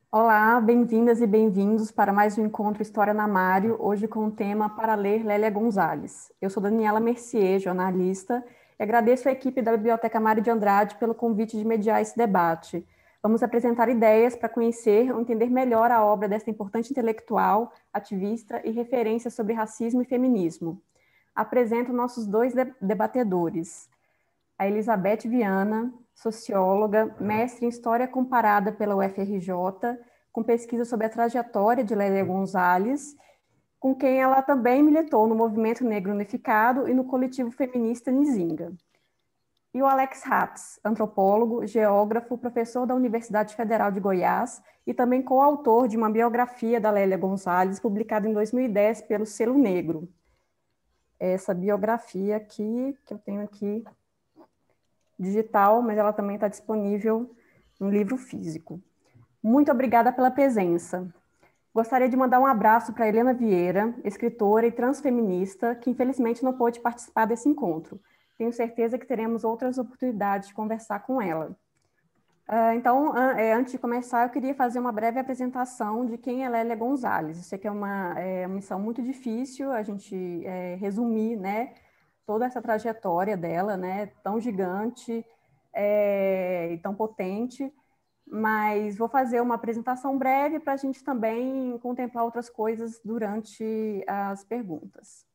Olá, bem-vindas e bem-vindos para mais um encontro História na Mário, hoje com o tema Para Ler Lélia Gonzalez. Eu sou Daniela Mercier, jornalista, e agradeço à equipe da Biblioteca Mário de Andrade pelo convite de mediar esse debate. Vamos apresentar ideias para conhecer ou entender melhor a obra desta importante intelectual, ativista e referência sobre racismo e feminismo. Apresento nossos dois debatedores. A Elizabeth Viana, socióloga, mestre em História Comparada pela UFRJ, com pesquisa sobre a trajetória de Lélia Gonzalez, com quem ela também militou no Movimento Negro Unificado e no coletivo feminista Nizinga. E o Alex Hatz, antropólogo, geógrafo, professor da Universidade Federal de Goiás e também coautor de uma biografia da Lélia Gonzalez, publicada em 2010 pelo Selo Negro. Essa biografia aqui, que eu tenho aqui digital, mas ela também está disponível no livro físico. Muito obrigada pela presença. Gostaria de mandar um abraço para Helena Vieira, escritora e transfeminista, que infelizmente não pôde participar desse encontro. Tenho certeza que teremos outras oportunidades de conversar com ela. Então, antes de começar, eu queria fazer uma breve apresentação de quem é Lélia Gonzalez. Eu sei que é uma missão muito difícil a gente resumir, né, toda essa trajetória dela, né, tão gigante e tão potente, mas vou fazer uma apresentação breve para a gente também contemplar outras coisas durante as perguntas.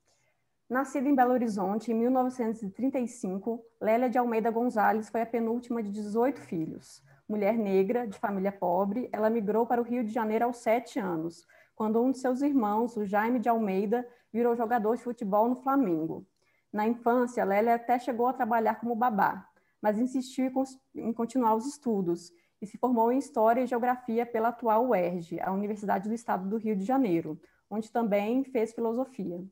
Nascida em Belo Horizonte em 1935, Lélia de Almeida Gonzalez foi a penúltima de 18 filhos. Mulher negra, de família pobre, ela migrou para o Rio de Janeiro aos 7 anos, quando um de seus irmãos, o Jaime de Almeida, virou jogador de futebol no Flamengo. Na infância, Lélia até chegou a trabalhar como babá, mas insistiu em continuar os estudos e se formou em História e Geografia pela atual UERJ, a Universidade do Estado do Rio de Janeiro, onde também fez filosofia.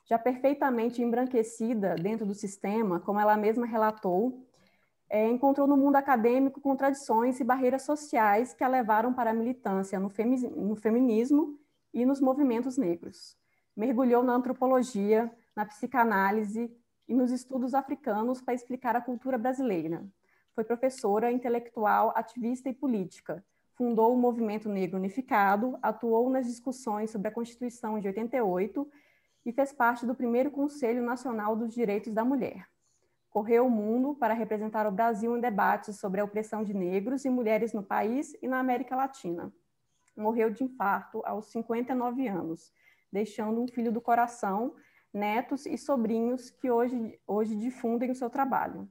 Já perfeitamente embranquecida dentro do sistema, como ela mesma relatou, encontrou no mundo acadêmico contradições e barreiras sociais que a levaram para a militância no feminismo e nos movimentos negros. Mergulhou na antropologia, na psicanálise e nos estudos africanos para explicar a cultura brasileira. Foi professora, intelectual, ativista e política. Fundou o Movimento Negro Unificado, atuou nas discussões sobre a Constituição de 88 e fez parte do primeiro Conselho Nacional dos Direitos da Mulher. Correu o mundo para representar o Brasil em debates sobre a opressão de negros e mulheres no país e na América Latina. Morreu de infarto aos 59 anos, deixando um filho do coração, netos e sobrinhos que hoje difundem o seu trabalho.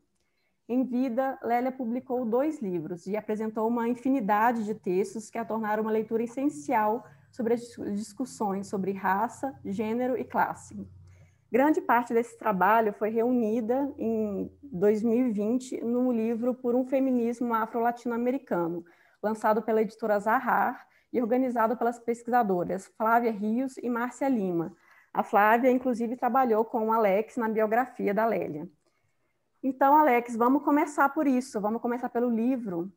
Em vida, Lélia publicou 2 livros e apresentou uma infinidade de textos que a tornaram uma leitura essencial sobre as discussões sobre raça, gênero e classe. Grande parte desse trabalho foi reunida em 2020 no livro Por um Feminismo Afro-Latino-Americano, lançado pela editora Zahar e organizado pelas pesquisadoras Flávia Rios e Márcia Lima. A Flávia, inclusive, trabalhou com o Alex na biografia da Lélia. Então, Alex, vamos começar por isso, vamos começar pelo livro.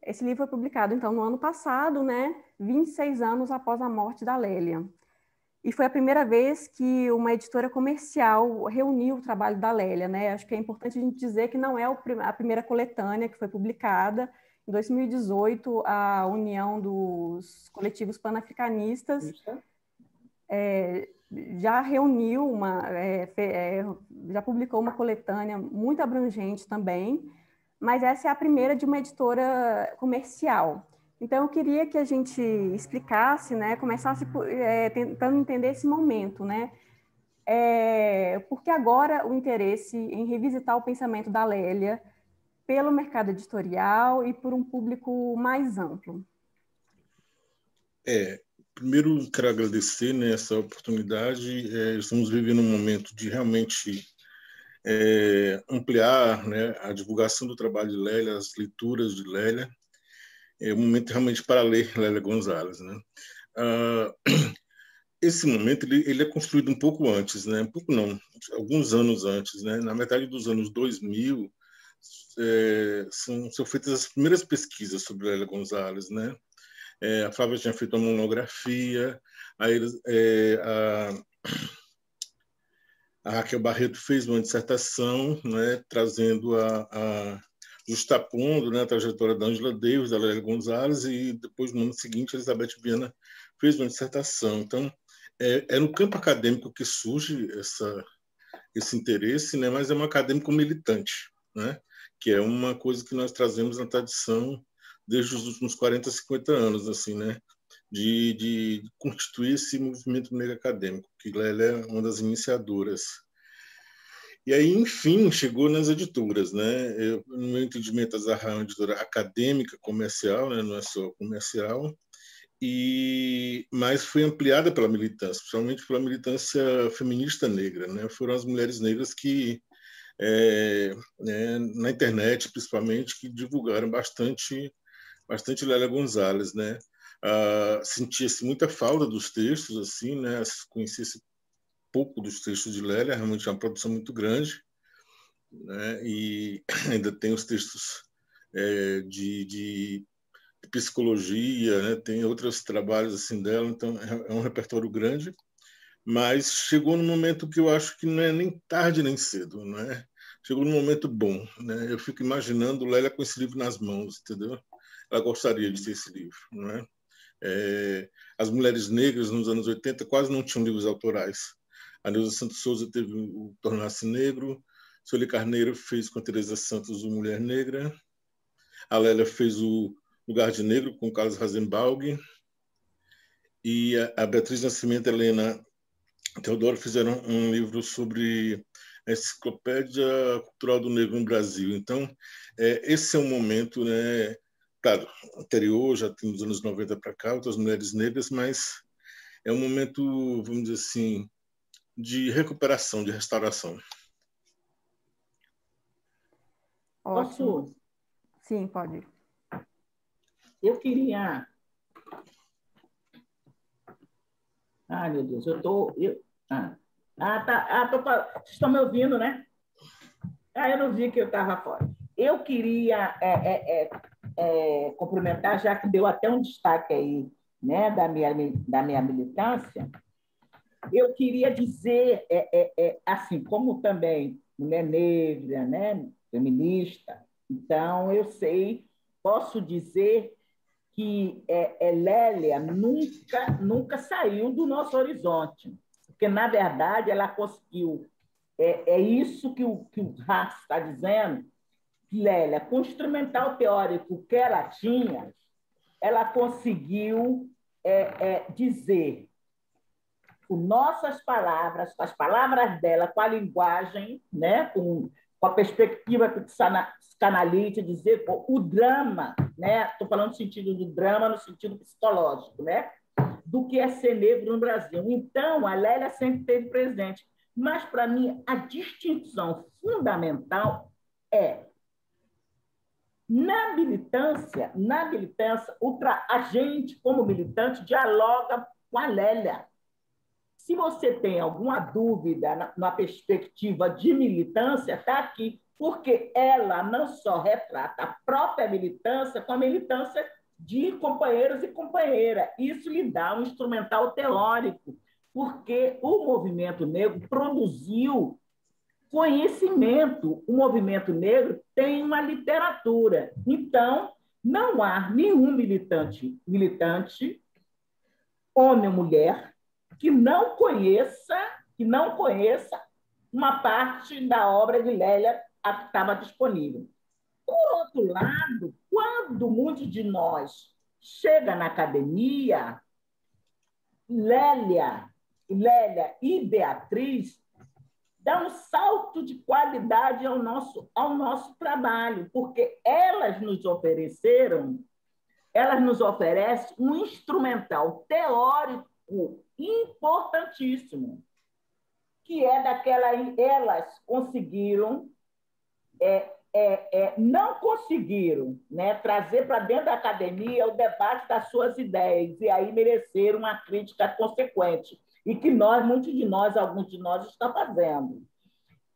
Esse livro foi publicado, então, no ano passado, né, 26 anos após a morte da Lélia. E foi a primeira vez que uma editora comercial reuniu o trabalho da Lélia, né? Acho que é importante a gente dizer que não é a primeira coletânea que foi publicada. Em 2018, a União dos Coletivos Panafricanistas já reuniu já publicou uma coletânea muito abrangente também, mas essa é a primeira de uma editora comercial. Então, eu queria que a gente explicasse, né, começasse tentando entender esse momento, né? Porque agora o interesse em revisitar o pensamento da Lélia pelo mercado editorial e por um público mais amplo. Primeiro, quero agradecer, né, essa oportunidade. Estamos vivendo um momento de realmente ampliar, né, a divulgação do trabalho de Lélia, as leituras de Lélia. É um momento realmente para ler Lélia Gonzalez, né? Esse momento ele é construído um pouco antes, né? Um pouco não, alguns anos antes, né? Na metade dos anos 2000, são feitas as primeiras pesquisas sobre Lélia Gonzalez, né? A Flávia tinha feito uma monografia, a Raquel Barreto fez uma dissertação, né, trazendo justapondo, né, a trajetória da Angela Davis, da Lélia Gonzalez, e depois, no ano seguinte, a Elizabeth Viana fez uma dissertação. Então, é no campo acadêmico que surge esse interesse, né, mas é um acadêmico militante, né, que é uma coisa que nós trazemos na tradição desde os últimos 40, 50 anos, assim, né, de constituir esse movimento negro acadêmico, que Lélia é uma das iniciadoras. E aí, enfim, chegou nas editoras, né? No meu entendimento, a Zahar é uma editora acadêmica, comercial, né? Não é só comercial, mas foi ampliada pela militância, principalmente pela militância feminista negra, né? Foram as mulheres negras que, né, na internet, principalmente, que divulgaram bastante Lélia Gonzalez, né? Sentia-se muita falta dos textos, assim, né? Conhecia-se pouco dos textos de Lélia, realmente é uma produção muito grande, né? E ainda tem os textos de psicologia, né? Tem outros trabalhos assim dela, então é um repertório grande, mas chegou num momento que eu acho que não é nem tarde nem cedo, né? Chegou num momento bom, né? Eu fico imaginando Lélia com esse livro nas mãos, entendeu? Ela gostaria de ter esse livro, não é? As mulheres negras nos anos 80 quase não tinham livros autorais. A Neuza Santos Souza teve o Tornar-se Negro, Sueli Carneiro fez com a Teresa Santos o Mulher Negra, a Lélia fez o Lugar de Negro com Carlos Rasenbalg, e a Beatriz Nascimento e a Helena Teodoro fizeram um livro sobre a enciclopédia cultural do negro no Brasil. Então, esse é um momento, né, claro, anterior, já tem dos anos 90 para cá, outras mulheres negras, mas é um momento, vamos dizer assim, de recuperação, de restauração. Ótimo. Posso? Sim, pode. Eu queria... Ai, meu Deus, eu estou... tá. Vocês estão me ouvindo, né? Eu não vi que eu estava fora. Eu queria cumprimentar, já que deu até um destaque aí, né, da minha militância, eu queria dizer, assim, como também mulher negra, né, feminista, então eu posso dizer que Lélia nunca saiu do nosso horizonte, porque, na verdade, ela conseguiu, isso que o Haas está dizendo, que Lélia, com o instrumental teórico que ela tinha, ela conseguiu dizer com nossas palavras, com as palavras dela, com a linguagem, né, com a perspectiva psicanalítica, dizer o drama, né, estou falando no sentido do drama, no sentido psicológico, né, do que é ser negro no Brasil. Então, a Lélia sempre esteve presente. Mas, para mim, a distinção fundamental é na militância, a gente, como militante, dialoga com a Lélia. Se você tem alguma dúvida na perspectiva de militância, está aqui, porque ela não só retrata a própria militância, como a militância de companheiros e companheiras. Isso lhe dá um instrumental teórico, porque o movimento negro produziu conhecimento. O movimento negro tem uma literatura. Então, não há nenhum militante, homem ou mulher, que não conheça uma parte da obra de Lélia que estava disponível. Por outro lado, quando muitos de nós chega na academia, Lélia e Beatriz dão um salto de qualidade ao nosso trabalho, porque elas nos oferecem um instrumental teórico importantíssimo, que é elas conseguiram, não conseguiram, né, trazer para dentro da academia o debate das suas ideias, e aí mereceram uma crítica consequente, e que alguns de nós, está fazendo.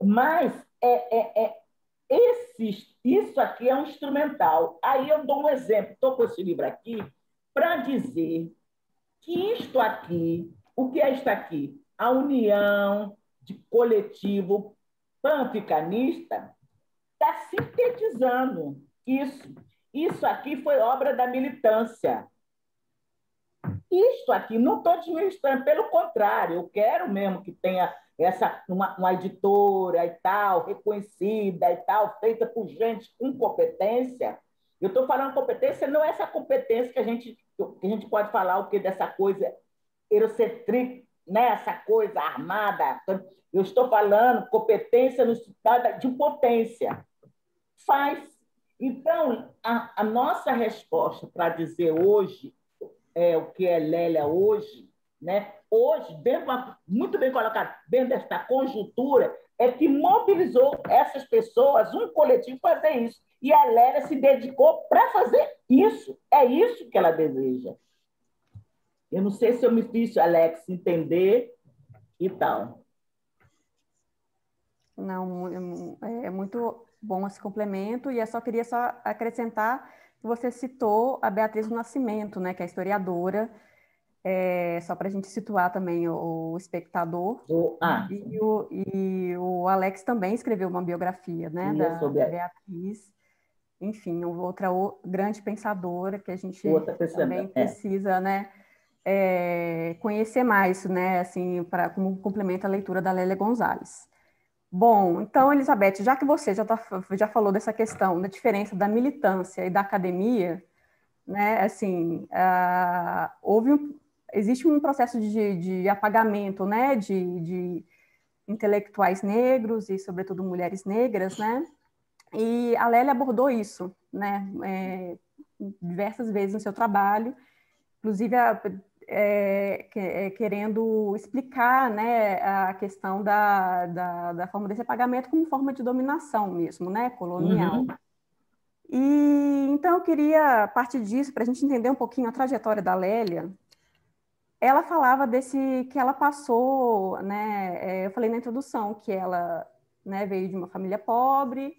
Mas isso aqui é um instrumental. Aí eu dou um exemplo, estou com esse livro aqui, para dizer que isto aqui, o que é isto aqui? A união de coletivo panafricanista está sintetizando Isso aqui foi obra da militância. Isto aqui, não estou desmerecendo, pelo contrário, eu quero mesmo que tenha uma editora e tal, reconhecida e tal, feita por gente com competência. Eu estou falando competência, não é essa competência que a gente pode falar o que dessa coisa eurocêntrica, né? Essa coisa armada. Eu estou falando competência no sentido de potência. Faz. Então, a nossa resposta para dizer hoje o que é Lélia hoje, né? Hoje, muito bem colocado, dentro desta conjuntura, é que mobilizou essas pessoas, um coletivo, para fazer isso. E a Lélia se dedicou para fazer isso. É isso que ela deseja. Eu não sei se eu me fiz, Alex, entender e tal. Não, é muito bom esse complemento, e eu só queria acrescentar que você citou a Beatriz do Nascimento, né, que é historiadora, só para a gente situar também o espectador. E o Alex também escreveu uma biografia, né, da Beatriz. Enfim, outra grande pensadora que a gente também precisa, né, conhecer mais, né, assim, como complemento à leitura da Lélia Gonzalez. Bom, então, Elizabeth, já que você já falou dessa questão da diferença da militância e da academia, né, assim, existe um processo de apagamento, né, de intelectuais negros e, sobretudo, mulheres negras, né, e a Lélia abordou isso, né, diversas vezes no seu trabalho, inclusive querendo explicar, né, a questão da forma desse apagamento como forma de dominação mesmo, né, colonial. Uhum. E então eu queria, a partir disso, para a gente entender um pouquinho a trajetória da Lélia, ela falava que ela passou, né, eu falei na introdução que ela, né, veio de uma família pobre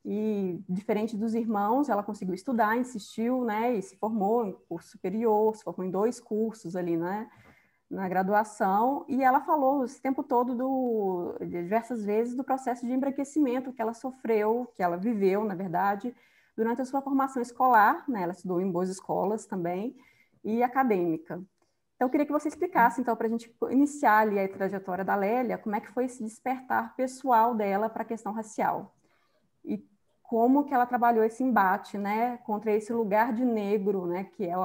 e, diferente dos irmãos, ela conseguiu estudar, insistiu, né, e se formou em curso superior, se formou em 2 cursos ali, né, na graduação, e ela falou esse tempo todo, diversas vezes, do processo de embranquecimento que ela sofreu, que ela viveu, na verdade, durante a sua formação escolar, né, ela estudou em boas escolas também, e acadêmica. Então, eu queria que você explicasse, então, para a gente iniciar ali a trajetória da Lélia, como é que foi esse despertar pessoal dela para a questão racial. E como que ela trabalhou esse embate, né, contra esse lugar de negro, né, que é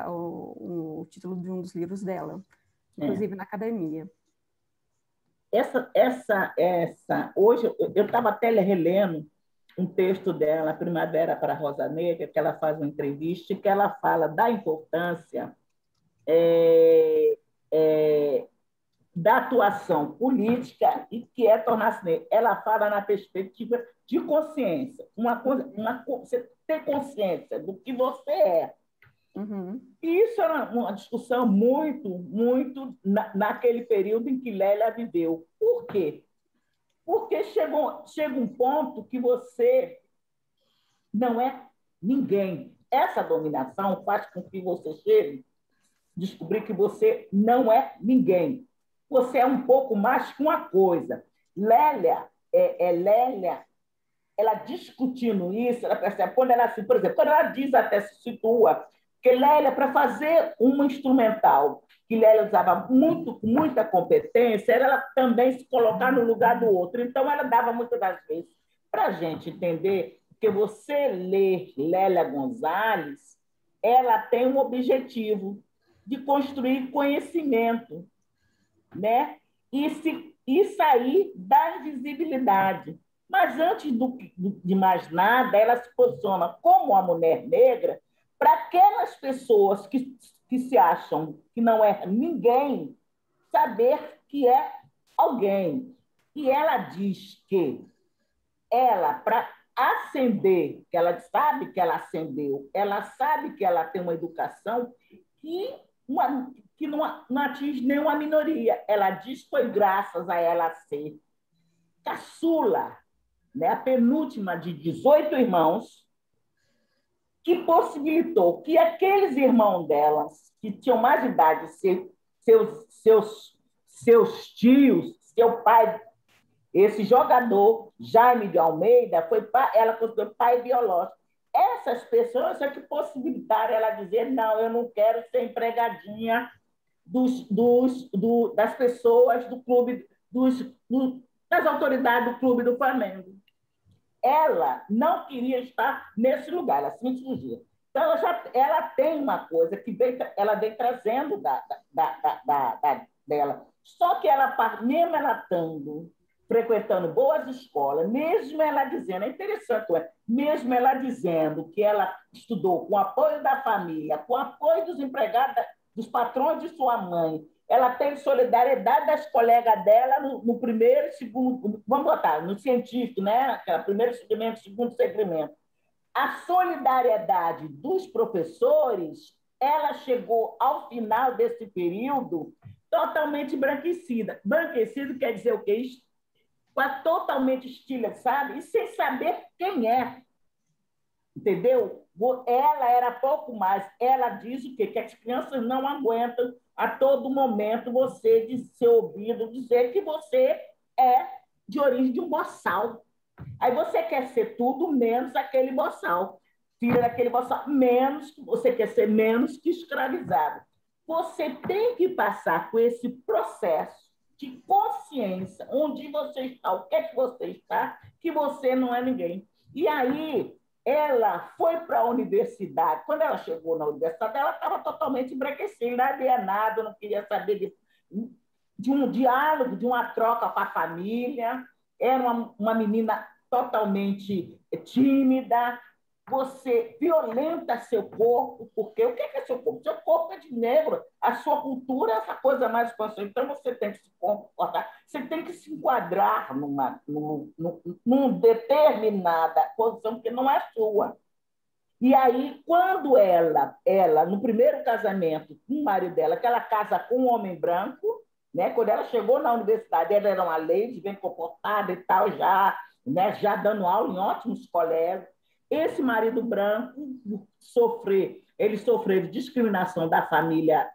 o título de um dos livros dela, inclusive na academia. Hoje, eu estava até relendo um texto dela, Primavera para a Rosa Negra, que ela faz uma entrevista e que ela fala da importância da atuação política e que é tornar-se negra. Ela fala na perspectiva de consciência. Você ter consciência do que você é. Uhum. E isso era uma discussão muito naquele período em que Lélia viveu. Por quê? Porque chega um ponto que você não é ninguém. Essa dominação faz com que você descobrir que você não é ninguém. Você é um pouco mais que uma coisa. Lélia, ela discutindo isso, ela percebe, quando ela, por exemplo, quando ela diz, até se situa, que Lélia, para fazer uma instrumental, que Lélia usava muita competência, era ela também se colocar no lugar do outro. Então, ela dava muitas das vezes, para a gente entender que você lê Lélia Gonzalez, ela tem um objetivo de construir conhecimento, né? E sair da invisibilidade. Mas, antes de mais nada, ela se posiciona como uma mulher negra para aquelas pessoas que se acham que não é ninguém, saber que é alguém. E ela diz que ela, para ascender, que ela sabe que ela ascendeu, ela sabe que ela tem uma educação que não atinge nenhuma minoria. Ela diz que foi graças a ela ser caçula, né, a penúltima de 18 irmãos, que possibilitou que aqueles irmãos delas, que tinham mais idade, seus tios, seu pai, esse jogador, Jaime de Almeida, ela considerou pai biológico. essas pessoas é que possibilitaram ela dizer: não, eu não quero ser empregadinha das pessoas do clube, das autoridades do clube do Flamengo. Ela não queria estar nesse lugar, ela se dizia. Então, ela tem uma coisa que ela vem trazendo dela. Só que ela, mesmo ela estando frequentando boas escolas, mesmo ela dizendo, é interessante, mesmo ela dizendo que ela estudou com o apoio da família, com o apoio dos empregados, dos patrões de sua mãe, ela tem solidariedade das colegas dela no primeiro, segundo, vamos botar, no científico, né? Primeiro segmento, segundo segmento. A solidariedade dos professores, ela chegou ao final desse período totalmente embranquecida. Embranquecido quer dizer o quê? Totalmente estilhaçada e sem saber quem é. Entendeu? Ela era pouco mais. Ela diz o quê? Que as crianças não aguentam a todo momento você de ser ouvido dizer que você é de origem de um boçal. Aí você quer ser tudo menos aquele boçal. Filha daquele boçal, você quer ser menos que escravizado. Você tem que passar por esse processo de consciência, onde você está, o que é que você está, que você não é ninguém. E aí, ela foi para a universidade. Quando ela chegou na universidade, ela estava totalmente embranquecida, alienada, não queria saber de um diálogo, de uma troca com a família. Era uma menina totalmente tímida. Você violenta seu corpo, porque o que é seu corpo? Seu corpo é de negro, a sua cultura é essa coisa mais consciente. Então, você tem que se comportar, você tem que se enquadrar numa determinada posição, porque não é sua. E aí, quando ela, no primeiro casamento com o marido dela, que ela casa com um homem branco, né? Quando ela chegou na universidade, ela era uma lady, bem comportada e tal, já, né? Já dando aula em ótimos colégios. Esse marido branco ele sofreu discriminação da família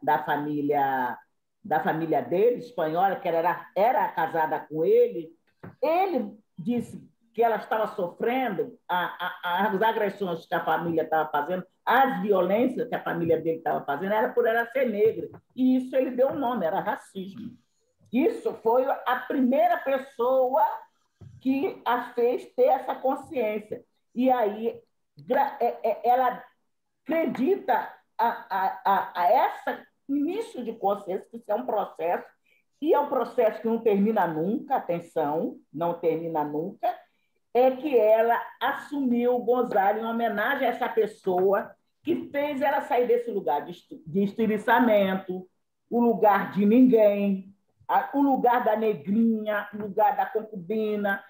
dele, espanhola, que era casada com ele. Ele disse que ela estava sofrendo as agressões que a família estava fazendo, as violências que a família dele estava fazendo, era por ela ser negra. E isso ele deu um nome, era racismo. Isso foi a primeira pessoa que a fez ter essa consciência. E aí ela acredita a esse início de consciência, que isso é um processo, e é um processo que não termina nunca, atenção, não termina nunca, é que ela assumiu o Gonzalo em homenagem a essa pessoa que fez ela sair desse lugar de estilhaçamento, o lugar de ninguém, o lugar da negrinha, o lugar da concubina.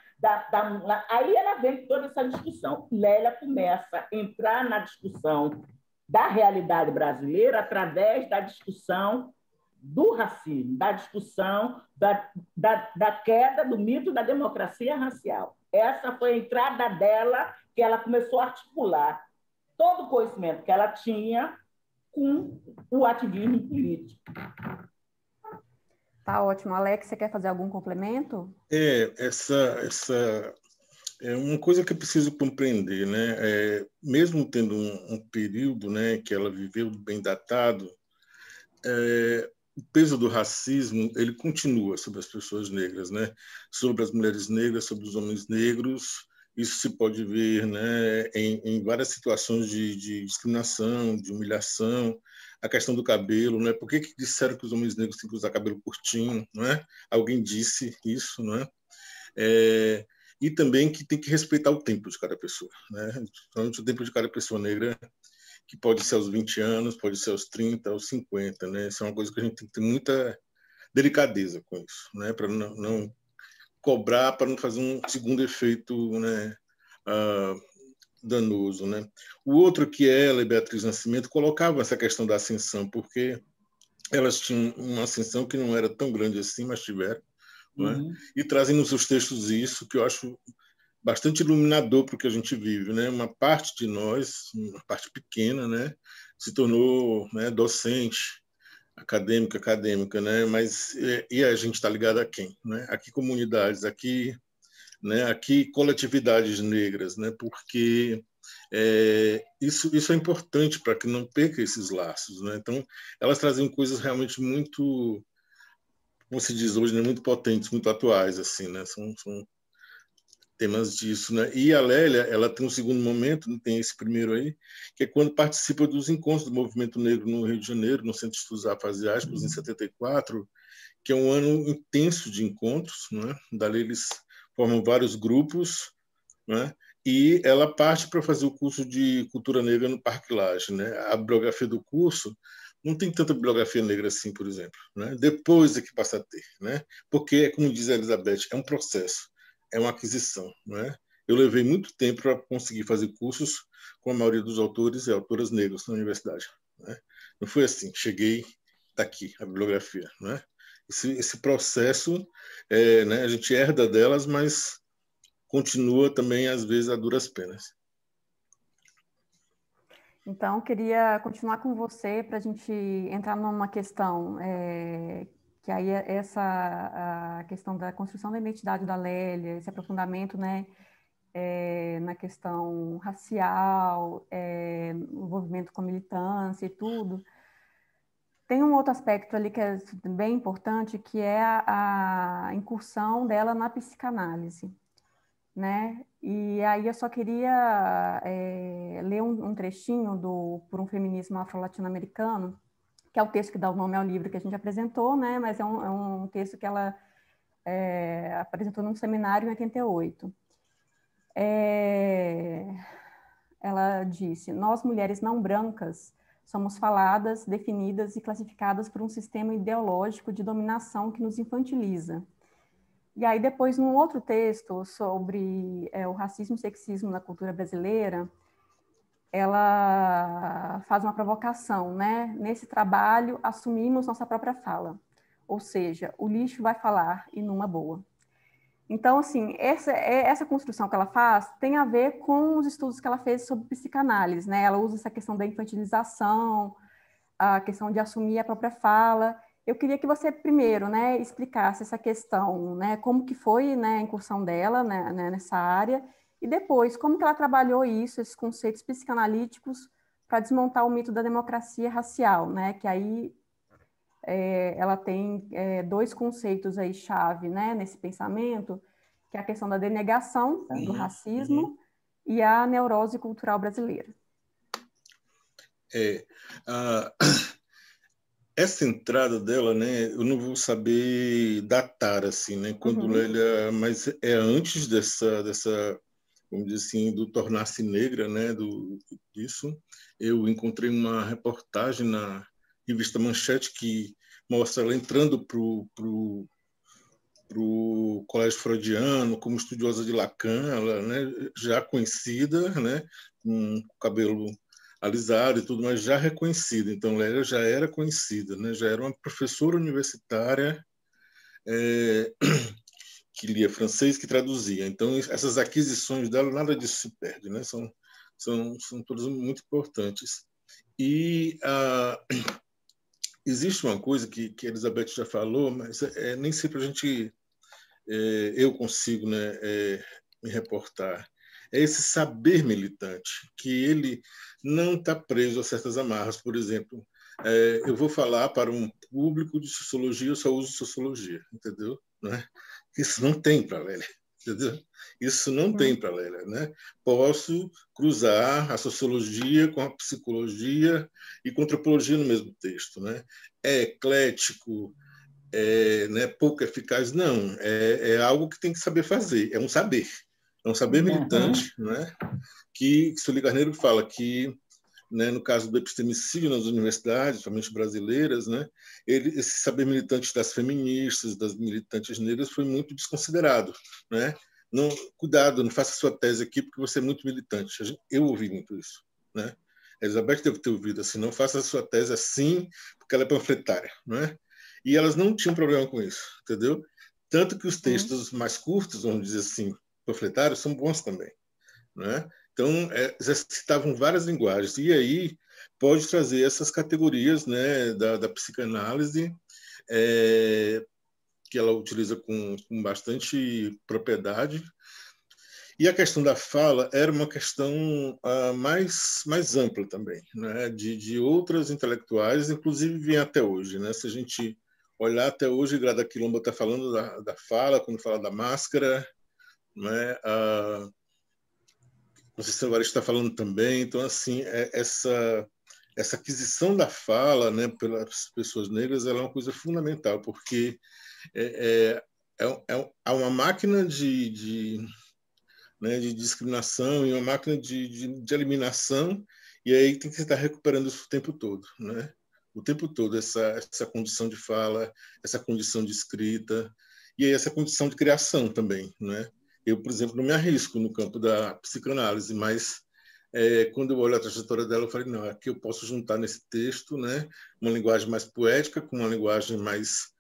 Aí ela vem com toda essa discussão. Lélia começa a entrar na discussão da realidade brasileira através da discussão do racismo, da discussão da queda do mito da democracia racial. Essa foi a entrada dela, que ela começou a articular todo o conhecimento que ela tinha com o ativismo político. Tá ótimo. Alex, você quer fazer algum complemento? Essa é uma coisa que eu preciso compreender, né? Mesmo tendo um período, né, que ela viveu bem datado, o peso do racismo ele continua sobre as pessoas negras, né? Sobre as mulheres negras, sobre os homens negros. Isso se pode ver, né, em várias situações de discriminação, de humilhação. A questão do cabelo, né? Por que disseram que os homens negros têm que usar cabelo curtinho, não é? Alguém disse isso, não é? E também que tem que respeitar o tempo de cada pessoa, né? Principalmente o tempo de cada pessoa negra, que pode ser aos 20 anos, pode ser aos 30, aos 50, né? Isso é uma coisa que a gente tem que ter muita delicadeza com isso, né? Para não cobrar, para não fazer um segundo efeito, né? Danoso, né? O outro que ela e Beatriz Nascimento colocavam essa questão da ascensão, porque elas tinham uma ascensão que não era tão grande assim, mas tiveram, né? E trazem nos seus textos isso, que eu acho bastante iluminador para o que a gente vive, né? Uma parte de nós, uma parte pequena, né, se tornou, né, docente, acadêmica, né? Mas e a gente está ligado a quem, né? Aqui comunidades, aqui, né? Aqui coletividades negras, né? Porque Isso é importante para que não perca esses laços, né? Então, elas trazem coisas realmente muito, como se diz hoje, né, muito potentes, muito atuais, assim, né? São temas disso, né? E a Lélia, ela tem um segundo momento, tem esse primeiro aí, que é quando participa dos encontros do movimento negro no Rio de Janeiro, no Centro de Estudos Afroasiáticos, em 74, que é um ano intenso de encontros, né? Dali eles formam vários grupos, né? E ela parte para fazer o curso de cultura negra no Parque Lage, né? A bibliografia do curso não tem tanta bibliografia negra assim, por exemplo, né? Depois é que passa a ter, né? Porque, como diz a Elizabeth, é um processo, é uma aquisição, né? Eu levei muito tempo para conseguir fazer cursos com a maioria dos autores e autoras negros na universidade, né? Não foi assim, cheguei, está aqui a bibliografia, né? Esse processo, né? A gente herda delas, mas continua também, às vezes, a duras penas. Então, queria continuar com você para a gente entrar numa questão, que aí é essa a questão da construção da identidade da Lélia, esse aprofundamento, né, na questão racial, envolvimento com militância e tudo. Tem um outro aspecto ali que é bem importante, que é a incursão dela na psicanálise, né? E aí eu só queria ler um trechinho do Por um Feminismo Afro-Latino-Americano, que é o texto que dá o nome ao livro que a gente apresentou, né? Mas é um texto que ela apresentou num seminário em 88. Ela disse: nós, mulheres não brancas, somos faladas, definidas e classificadas por um sistema ideológico de dominação que nos infantiliza. E aí, depois, num outro texto sobre o racismo e sexismo na cultura brasileira, ela faz uma provocação, né? Nesse trabalho, assumimos nossa própria fala. Ou seja, o lixo vai falar e numa boa. Então, assim, essa construção que ela faz tem a ver com os estudos que ela fez sobre psicanálise, né? Ela usa essa questão da infantilização, a questão de assumir a própria fala. Eu queria que você primeiro, né, explicasse essa questão, né, como que foi, né, a incursão dela, né, nessa área, e depois como que ela trabalhou isso, esses conceitos psicanalíticos, para desmontar o mito da democracia racial, né, que aí ela tem dois conceitos aí chave, né, nesse pensamento, que é a questão da denegação do racismo e a neurose cultural brasileira. Essa entrada dela, né, eu não vou saber datar assim, né, quando Lélia, mas é antes dessa, vamos dizer assim, do tornar-se negra, né, disso. Eu encontrei uma reportagem na revista Manchete que mostra ela entrando pro Colégio Freudiano como estudiosa de Lacan, ela, né, já conhecida, né, com cabelo alisado e tudo, mas já reconhecida. Então, Lélia já era conhecida, né, já era uma professora universitária que lia francês, que traduzia. Então, essas aquisições dela, nada disso se perde, né, são todas muito importantes. E existe uma coisa que a Elizabeth já falou, mas nem sempre a gente eu consigo, né, me reportar. É esse saber militante, que ele não está preso a certas amarras. Por exemplo, eu vou falar para um público de sociologia, eu só uso sociologia, entendeu? Né? Isso não tem para Lélia, entendeu? Isso não tem para Lélia, né? Posso cruzar a sociologia com a psicologia e com a antropologia no mesmo texto, né? É eclético, né, pouco eficaz, não. É algo que tem que saber fazer, é um saber militante, né, que Sueli Carneiro fala que, né, no caso do epistemicídio nas universidades, somente brasileiras, né, esse saber militante das feministas, das militantes negras foi muito desconsiderado, né? Não, cuidado, não faça sua tese aqui porque você é muito militante. Eu ouvi muito isso, né? A Elizabeth deve ter ouvido assim, não faça sua tese assim porque ela é panfletária, não é? E elas não tinham problema com isso, entendeu? Tanto que os textos mais curtos, vamos dizer assim, panfletários, são bons também, né? Então, já citavam várias linguagens. E aí pode trazer essas categorias, né, da psicanálise, que ela utiliza com bastante propriedade. E a questão da fala era uma questão mais ampla também, né? De outras intelectuais, inclusive vem até hoje. Né? Se a gente olhar até hoje, Grada Quilombo está falando da fala, quando fala da máscara, né? Conceição Evaristo está falando também. Então, assim, essa aquisição da fala, né, pelas pessoas negras, ela é uma coisa fundamental, porque há uma máquina né, de discriminação e uma máquina de eliminação, e aí tem que estar recuperando isso o tempo todo, né? O tempo todo, essa condição de fala, essa condição de escrita, e aí essa condição de criação também, né? Eu, por exemplo, não me arrisco no campo da psicanálise, mas quando eu olho a trajetória dela, eu falei, não, aqui eu posso juntar nesse texto, né, uma linguagem mais poética com uma linguagem mais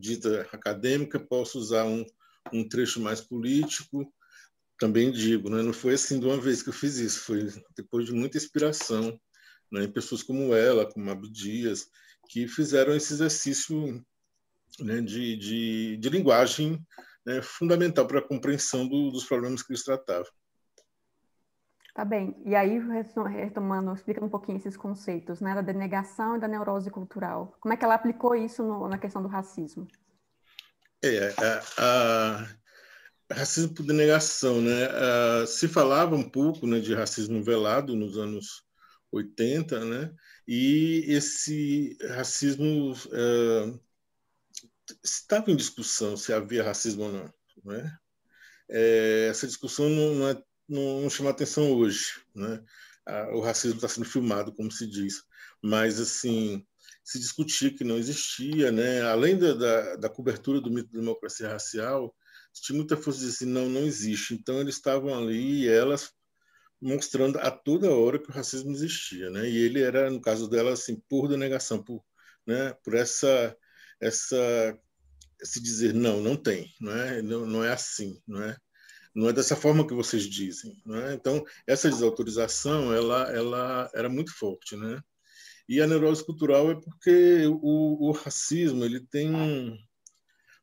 dita acadêmica, posso usar um trecho mais político. Também digo, né, não foi assim de uma vez que eu fiz isso, foi depois de muita inspiração, né, em pessoas como ela, como Abdias, que fizeram esse exercício, né, de linguagem, né, fundamental para a compreensão dos problemas que eles tratavam. Tá bem. E aí, retomando, explicando um pouquinho esses conceitos, né, da denegação e da neurose cultural. Como é que ela aplicou isso na questão do racismo? Racismo por denegação, né? Se falava um pouco, né, de racismo velado nos anos 80, né? E esse racismo estava em discussão se havia racismo ou não, né? Essa discussão não chama atenção hoje, né? O racismo está sendo filmado, como se diz, mas assim se discutia que não existia, né? Além da cobertura do mito da democracia racial, tinha muita força de dizer assim, não existe. Então eles estavam ali e elas mostrando a toda hora que o racismo existia, né? E ele era, no caso dela, assim, por denegação, né? Por se dizer não tem, não é assim, não é dessa forma que vocês dizem, né? Então essa desautorização ela era muito forte, né? E a neurose cultural é porque o racismo ele tem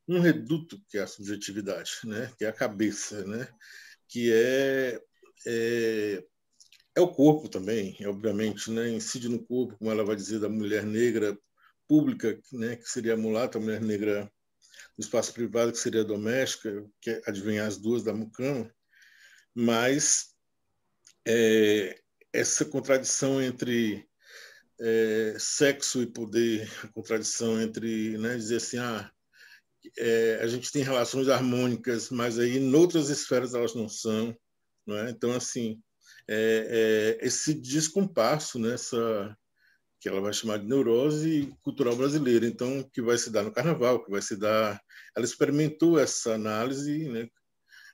um reduto que é a subjetividade, né? Que é a cabeça, né? Que é o corpo também, obviamente, né? Incide no corpo, como ela vai dizer, da mulher negra pública, né? Que seria a mulata, a mulher negra no espaço privado, que seria a doméstica, que é adivinhar as duas da mucama, mas essa contradição entre sexo e poder, a contradição entre, né, dizer assim, a gente tem relações harmônicas, mas aí em outras esferas elas não são, não é? Então, assim, esse descompasso, né, que ela vai chamar de neurose cultural brasileira, então, que vai se dar no carnaval, que vai se dar... Ela experimentou essa análise, né,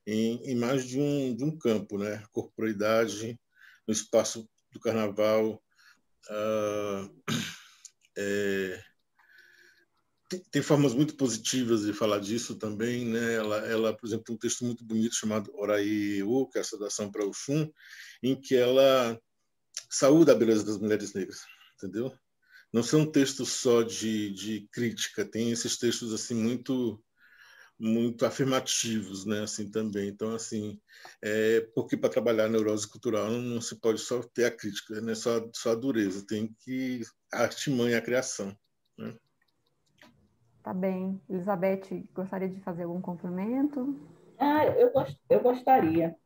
em mais de um campo, né? Corporeidade, no espaço do carnaval. Tem formas muito positivas de falar disso também, né? Ela, por exemplo, tem um texto muito bonito chamado Oraiô, que é a saudação para Oxum, em que ela saúda a beleza das mulheres negras, entendeu? Não são textos só de crítica, tem esses textos assim muito afirmativos, né, assim também. Então, assim, porque para trabalhar a neurose cultural não se pode só ter a crítica, né, só a dureza, tem que a artimanha, a criação, né? Tá bem. Elizabeth, gostaria de fazer algum complemento? Eu gostaria.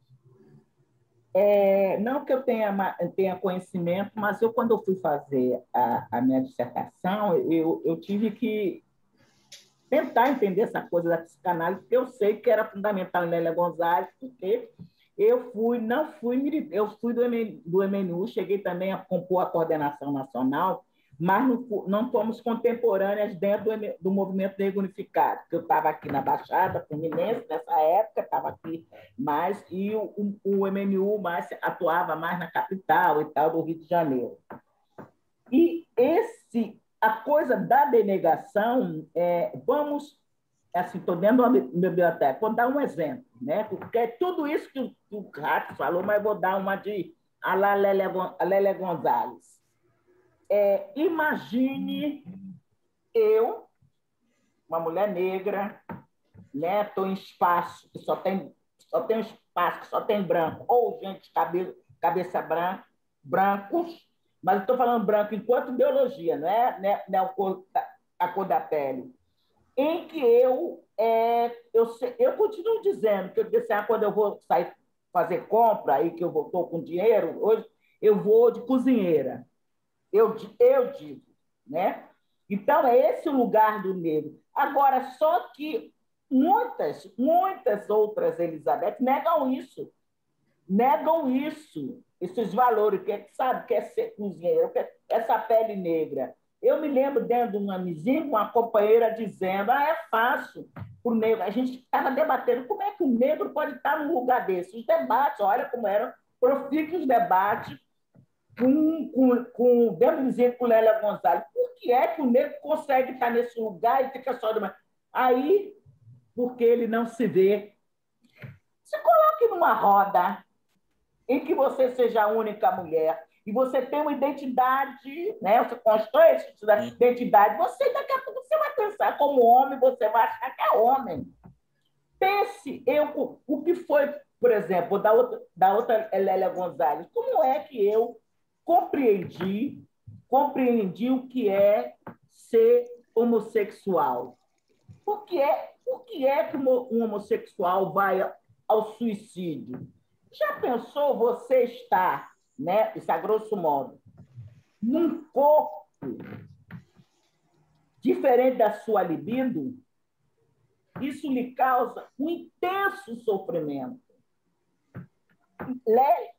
Não que eu tenha conhecimento, mas quando eu fui fazer a minha dissertação, eu tive que tentar entender essa coisa da psicanálise, porque eu sei que era fundamental em Lélia Gonzalez, porque eu fui do MNU, cheguei também a compor a coordenação nacional, mas não fomos contemporâneas dentro do movimento negro unificado, porque eu estava aqui na Baixada Fluminense, nessa época, estava aqui mais, e o MNU mais, atuava mais na capital e tal, do Rio de Janeiro. E a coisa da denegação, vamos, assim, estou dentro de uma biblioteca, vou dar um exemplo, né? Porque é tudo isso que o Rato falou, mas vou dar uma de a Lélia Gonzalez. Imagine eu, uma mulher negra, né? Estou em espaço que só tem espaço que só tem branco, ou gente de cabeça branca, brancos, mas estou falando branco enquanto biologia, não é a cor da pele, em que eu continuo dizendo que eu disse, quando eu vou sair fazer compra, aí que eu estou com dinheiro, hoje eu vou de cozinheira. Eu digo, né? Então, é esse o lugar do negro. Agora, só que muitas outras Elizabeth negam isso, esses valores, que sabe, quer ser cozinheiro, essa pele negra. Eu me lembro dentro de uma amizade, uma companheira dizendo, é fácil para o negro. A gente estava debatendo como é que o negro pode estar num lugar desse. Os debates, olha como eram profícuos debates com Lélia Gonzalez. Por que é que o negro consegue estar nesse lugar e fica só... Aí, porque ele não se vê. Se coloque numa roda em que você seja a única mulher e você tem uma identidade, né? Você constrói essa identidade, você daqui a pouco você vai pensar como homem, você vai achar que é homem. Pense, o que foi, por exemplo, da outra Lélia Gonzalez, como é que eu compreendi o que é ser homossexual? Por que é que um homossexual vai ao suicídio? Já pensou você estar, né, isso a grosso modo, num corpo diferente da sua libido? Isso lhe causa um intenso sofrimento.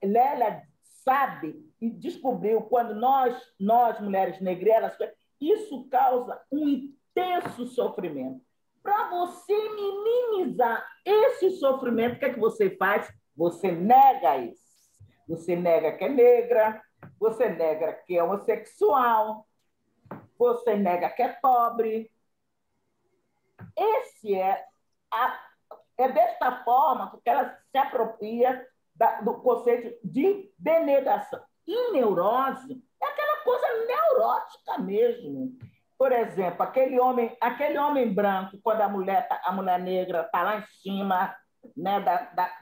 Lélia sabe e descobriu, quando nós mulheres negreiras, isso causa um intenso sofrimento. Para você minimizar esse sofrimento, o que é que você faz? Você nega isso. Você nega que é negra, você nega que é homossexual, você nega que é pobre. É desta forma que ela se apropria do conceito de denegação. E neurose é aquela coisa neurótica mesmo. Por exemplo, aquele homem branco, quando a mulher negra está lá em cima, né,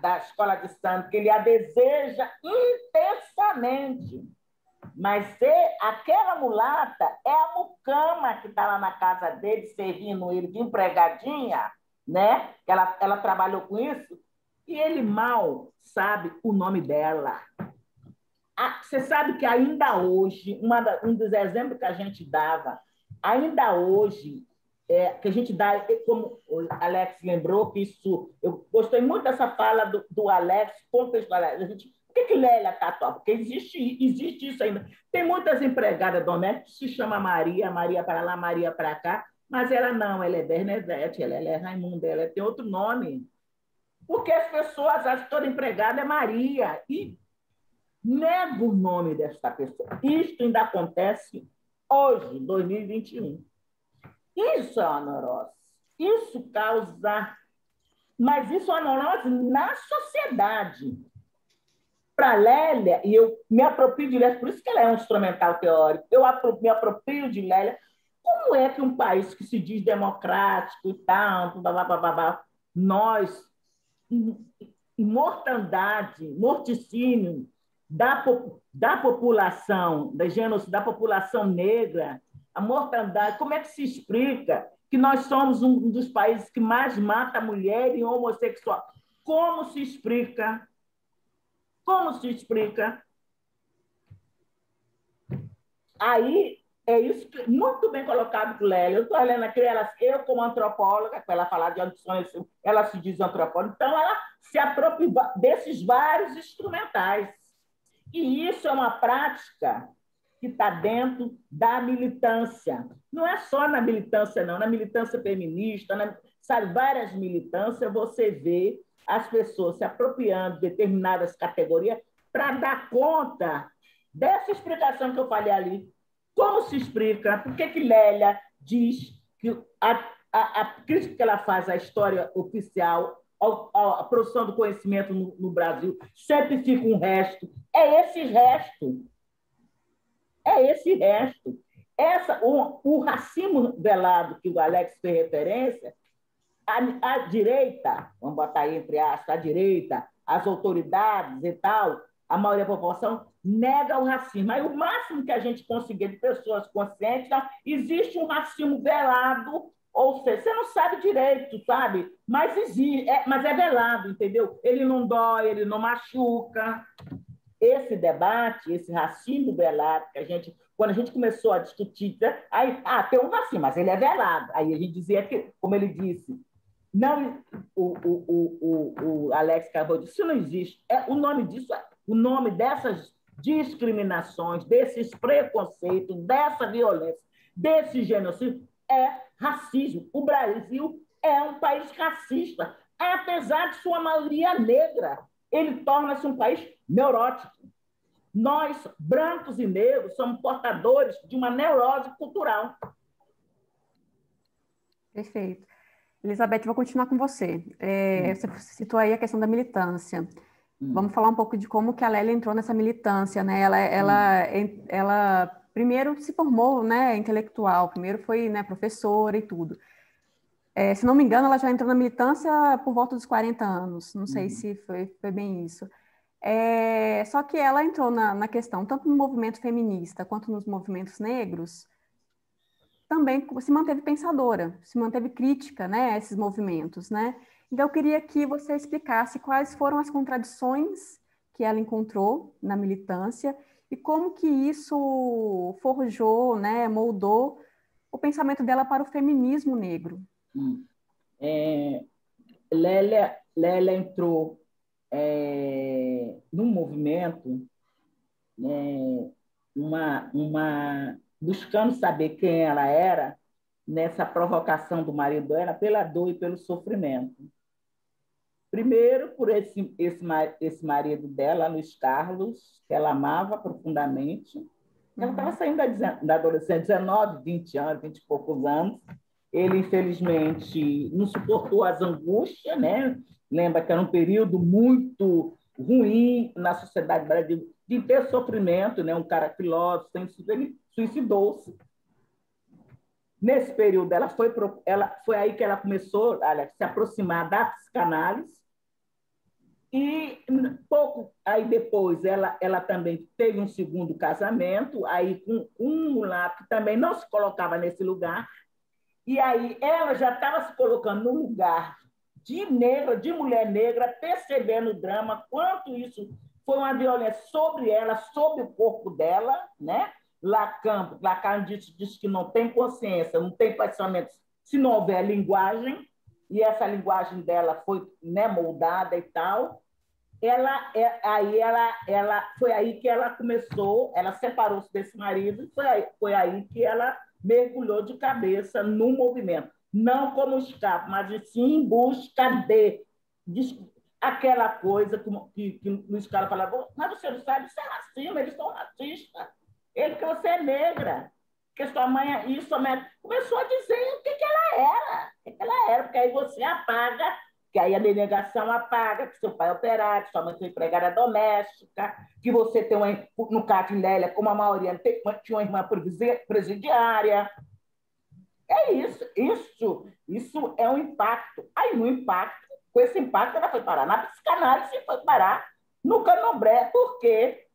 da escola de samba, que ele a deseja intensamente. Mas aquela mulata é a mucama que está lá na casa dele, servindo ele de empregadinha, né? Ela trabalhou com isso, e ele mal sabe o nome dela. Você sabe que ainda hoje, um dos exemplos que a gente dava, ainda hoje, que a gente dá, como o Alex lembrou, que isso, eu gostei muito dessa fala do Alex, contextualizar, por que Lélia está top? Porque existe isso ainda. Tem muitas empregadas domésticas que se chama Maria para lá, Maria para cá, mas ela não, ela é Bernadette, ela é Raimunda, ela tem outro nome. Porque as pessoas acham que toda empregada é Maria e nega o nome desta pessoa. Isto ainda acontece hoje, 2021. Isso é uma neurose. Isso causa... Mas isso é uma neurose na sociedade. Para Lélia, e eu me aproprio de Lélia, por isso que ela é um instrumental teórico, eu me aproprio de Lélia. Como é que um país que se diz democrático e tal, nós, mortandade, morticínio da população, da população negra, a mortandade, como é que se explica que nós somos um dos países que mais mata mulher e homossexual? Como se explica? Como se explica? Aí, é isso que, muito bem colocado por Lélia. Eu estou lendo aqui, eu como antropóloga, para ela falar de audições, ela se diz antropóloga, então ela se apropria desses vários instrumentais. E isso é uma prática que está dentro da militância. Não é só na militância, não, na militância feminista, sabe, várias militâncias, você vê as pessoas se apropriando de determinadas categorias para dar conta dessa explicação que eu falei ali. Como se explica? Por que Lélia diz que a crítica que ela faz à história oficial, à produção do conhecimento no Brasil, sempre fica um resto? É esse resto. É esse resto. O racismo velado que o Alex fez referência, a direita, vamos botar aí entre aspas, a direita, as autoridades e tal, a maioria da população nega o racismo. Aí o máximo que a gente conseguir de pessoas conscientes, não, existe um racismo velado, ou seja, você não sabe direito, sabe? Mas existe, mas é velado, entendeu? Ele não dói, ele não machuca. Esse debate, esse racismo velado, que quando a gente começou a discutir, aí, tem um racismo, mas ele é velado. Aí a gente dizia que, como ele disse, não, o Alex acabou de dizer, isso não existe. O nome dessas discriminações, desses preconceitos, dessa violência, desse genocídio, é racismo. O Brasil é um país racista, apesar de sua maioria negra. Ele torna-se um país neurótico. Nós, brancos e negros, somos portadores de uma neurose cultural. Perfeito. Elizabeth, vou continuar com você. Você citou aí a questão da militância. Vamos falar um pouco de como que a Lélia entrou nessa militância, né? Ela primeiro se formou, né, intelectual, primeiro foi, né, professora e tudo. Se não me engano, ela já entrou na militância por volta dos 40 anos, não sei se foi bem isso. Só que ela entrou na questão, tanto no movimento feminista quanto nos movimentos negros, também se manteve pensadora, se manteve crítica, né, a esses movimentos, né? Então, eu queria que você explicasse quais foram as contradições que ela encontrou na militância e como que isso forjou, né, moldou o pensamento dela para o feminismo negro. Lélia entrou num movimento, buscando saber quem ela era, nessa provocação do marido dela pela dor e pelo sofrimento. Primeiro, por esse marido dela, Luiz Carlos, que ela amava profundamente. Ela estava saindo da adolescência, 19, 20 anos, 20 e poucos anos. Ele, infelizmente, não suportou as angústias, né? Lembra que era um período muito ruim na sociedade brasileira, de ter sofrimento, né? Um cara filósofo, ele suicidou-se. Nesse período, foi aí que ela começou a se aproximar da psicanálise. E pouco aí depois ela também teve um segundo casamento, aí com um mulato que também não se colocava nesse lugar. E aí ela já estava se colocando no lugar de negra, de mulher negra, percebendo o drama, quanto isso foi uma violência sobre ela, sobre o corpo dela, né? Lacan diz que não tem consciência, não tem pensamento se não houver linguagem, e essa linguagem dela foi, né, moldada e tal. Foi aí que ela começou, ela separou-se desse marido, e foi aí que ela mergulhou de cabeça no movimento. Não como escape, mas sim em busca de aquela coisa que Luiz Carlos falava, mas você não sabe, isso é racismo, eles são racistas. Ele que você é negra, que sua mãe é isso, sua mãe... Começou a dizer o que ela era, porque aí você apaga, que aí a denegação apaga, que seu pai é operário, que sua mãe foi empregada doméstica, que você tem no caso de Lélia, como a maioria tinha uma irmã presidiária. É isso é um impacto. Aí no impacto, com esse impacto ela foi parar na psicanálise e foi parar no Candomblé, porque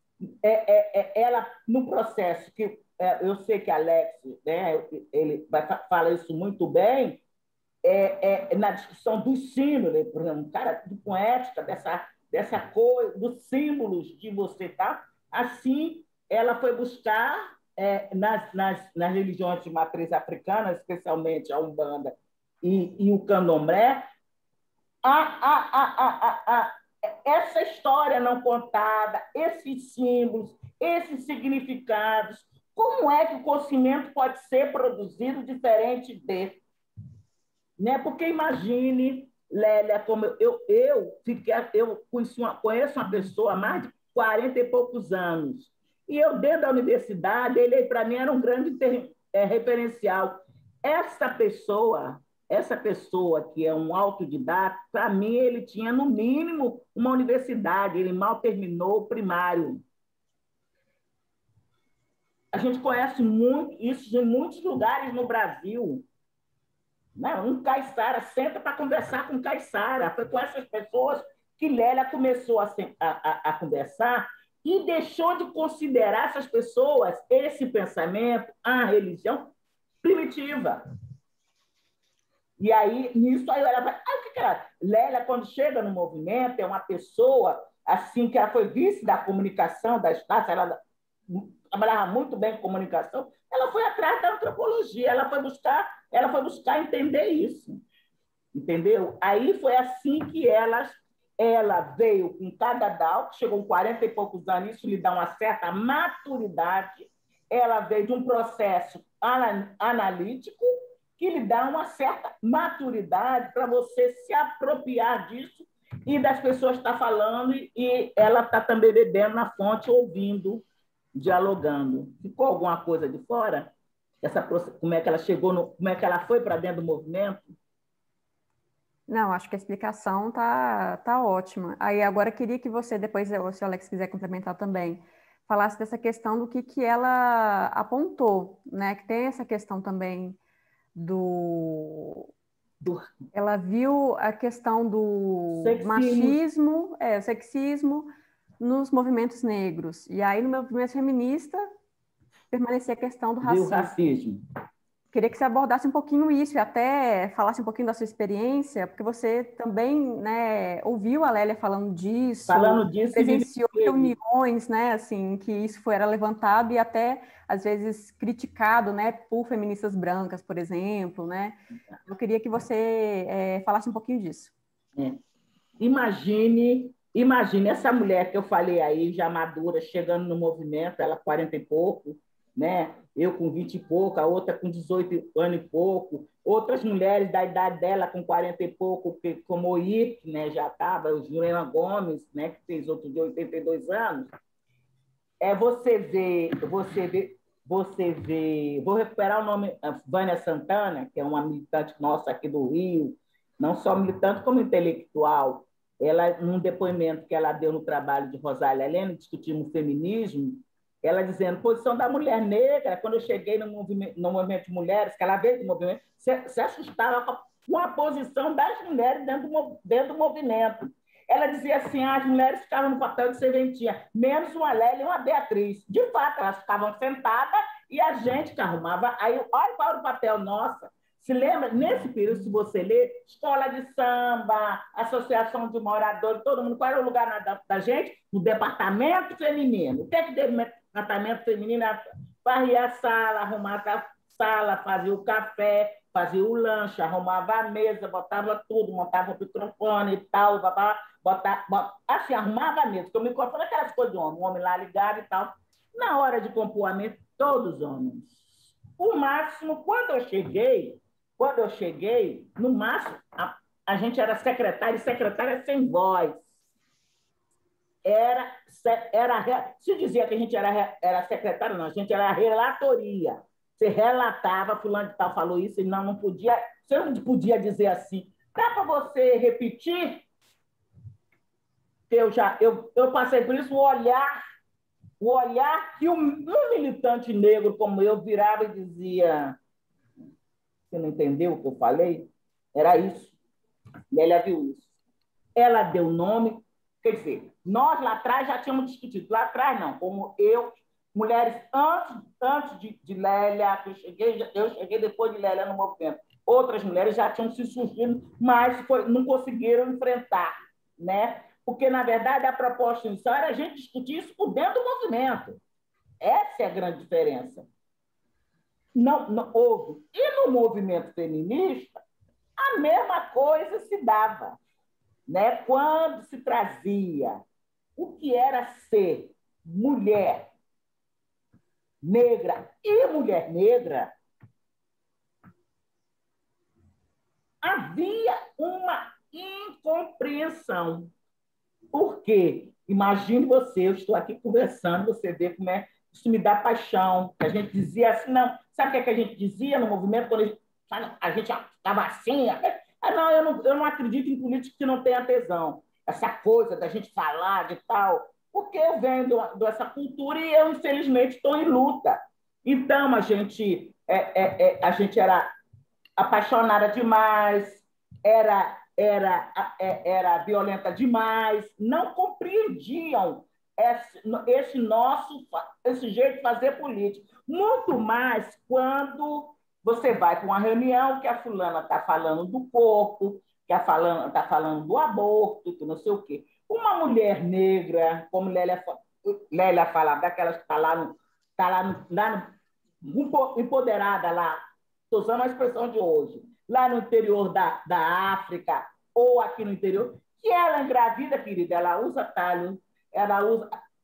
ela, no processo que eu sei que Alex, né, ele fala isso muito bem, na discussão dos símbolos, por exemplo, um cara de poética, dessa coisa, dos símbolos de você, tá? Assim, ela foi buscar nas religiões de matriz africana, especialmente a Umbanda e o Candomblé, essa história não contada, esses símbolos, esses significados, como é que o conhecimento pode ser produzido diferente de... Né? Porque imagine, Lélia, como eu conheço uma pessoa há mais de 40 e poucos anos, e eu, dentro da universidade, ele, para mim, era um grande referencial. Essa pessoa que é um autodidata, para mim, ele tinha, no mínimo, uma universidade, ele mal terminou o primário. A gente conhece muito isso em muitos lugares no Brasil. Não, um caiçara senta para conversar com um caiçara. Foi com essas pessoas que Lélia começou a conversar e deixou de considerar essas pessoas, esse pensamento, a religião primitiva. E aí, nisso, aí ela vai... o que ela... Lélia, quando chega no movimento, é uma pessoa, assim, que ela foi vice da comunicação, da Estácio, ela trabalhava muito bem com comunicação, ela foi atrás da antropologia, ela foi buscar entender isso. Entendeu? Aí foi assim que ela veio com cada DAO, que chegou com 40 e poucos anos, isso lhe dá uma certa maturidade. Ela veio de um processo analítico que lhe dá uma certa maturidade para você se apropriar disso e das pessoas que estão falando, e ela está também bebendo na fonte, ouvindo, dialogando. Ficou alguma coisa de fora? Como é que ela chegou, como é que ela foi para dentro do movimento? Não, acho que a explicação tá ótima. Aí agora queria que você, depois, se o Alex quiser complementar também, falasse dessa questão do que ela apontou, né? Que tem essa questão também ela viu a questão do machismo, sexismo nos movimentos negros. E aí, no movimento feminista, permanecia a questão do racismo. Queria que você abordasse um pouquinho isso e até falasse um pouquinho da sua experiência, porque você também, né, ouviu a Lélia falando disso, presenciou reuniões, né, assim, que isso era levantado e até, às vezes, criticado, né, por feministas brancas, por exemplo, né? Eu queria que você falasse um pouquinho disso. Imagine essa mulher que eu falei aí, já madura, chegando no movimento, ela 40 e pouco, né? Eu com 20 e pouco, a outra com 18 anos e pouco, outras mulheres da idade dela com 40 e pouco, como o Ike, né, já estava, o Juliana Gomes, né, que fez outro de 82 anos. Você vê, vou recuperar o nome, Vânia Santana, que é uma militante nossa aqui do Rio, não só militante como intelectual. Ela, num depoimento que ela deu no trabalho de Rosália Helena, discutindo feminismo, ela dizendo, posição da mulher negra, quando eu cheguei no movimento de mulheres, que ela veio do movimento, se assustava com a posição das mulheres dentro do movimento. Ela dizia assim, as mulheres ficavam no papel de serventia, menos uma Lélia e uma Beatriz. De fato, elas ficavam sentadas e a gente que arrumava. Aí, olha qual era o papel nosso. Se lembra, nesse período, se você ler, escola de samba, associação de moradores, todo mundo, qual era o lugar da gente? No departamento feminino. O que é que teve no departamento feminino? Varria a sala, arrumava a sala, fazia o café, fazia o lanche, arrumava a mesa, botava tudo, montava o microfone e tal, assim, arrumava a mesa, porque o microfone é aquelas coisas de homem, o homem lá ligado e tal. Na hora de compor a mesa, todos homens. O máximo, quando eu cheguei, no máximo, a gente era secretária, e secretária sem voz. Se dizia que a gente era secretária, não, a gente era relatoria. Você relatava, fulano de tal falou isso, e não podia, você não podia dizer assim. Dá para você repetir? Eu passei por isso, o olhar que um militante negro como eu virava e dizia: você não entendeu o que eu falei? Era isso. Lélia viu isso. Ela deu nome, quer dizer, nós lá atrás já tínhamos discutido. Lá atrás não, como eu, mulheres antes de Lélia, que eu cheguei depois de Lélia no movimento. Outras mulheres já tinham se surgido, mas não conseguiram enfrentar, né? Porque, na verdade, a proposta inicial era a gente discutir isso por dentro do movimento. Essa é a grande diferença. Não houve. E no movimento feminista, a mesma coisa se dava, né? Quando se trazia o que era ser mulher negra e mulher negra, havia uma incompreensão. Por quê? Imagine você, eu estou aqui conversando, você vê como é, isso me dá paixão. A gente dizia assim, não, sabe o que a gente dizia no movimento quando a gente estava assim? Não, eu não acredito em político que não tenha tesão. Essa coisa da gente falar de tal, porque eu venho dessa cultura e eu, infelizmente, estou em luta. Então, a gente era apaixonada demais, era era violenta demais, não compreendiam esse jeito de fazer política. Muito mais quando você vai para uma reunião que a fulana está falando do corpo, que a fulana está falando do aborto, que não sei o quê. Uma mulher negra, como Lélia fala, daquelas que está lá empoderada lá, estou usando a expressão de hoje, lá no interior da África ou aqui no interior, que ela engravida, querida, ela usa talho,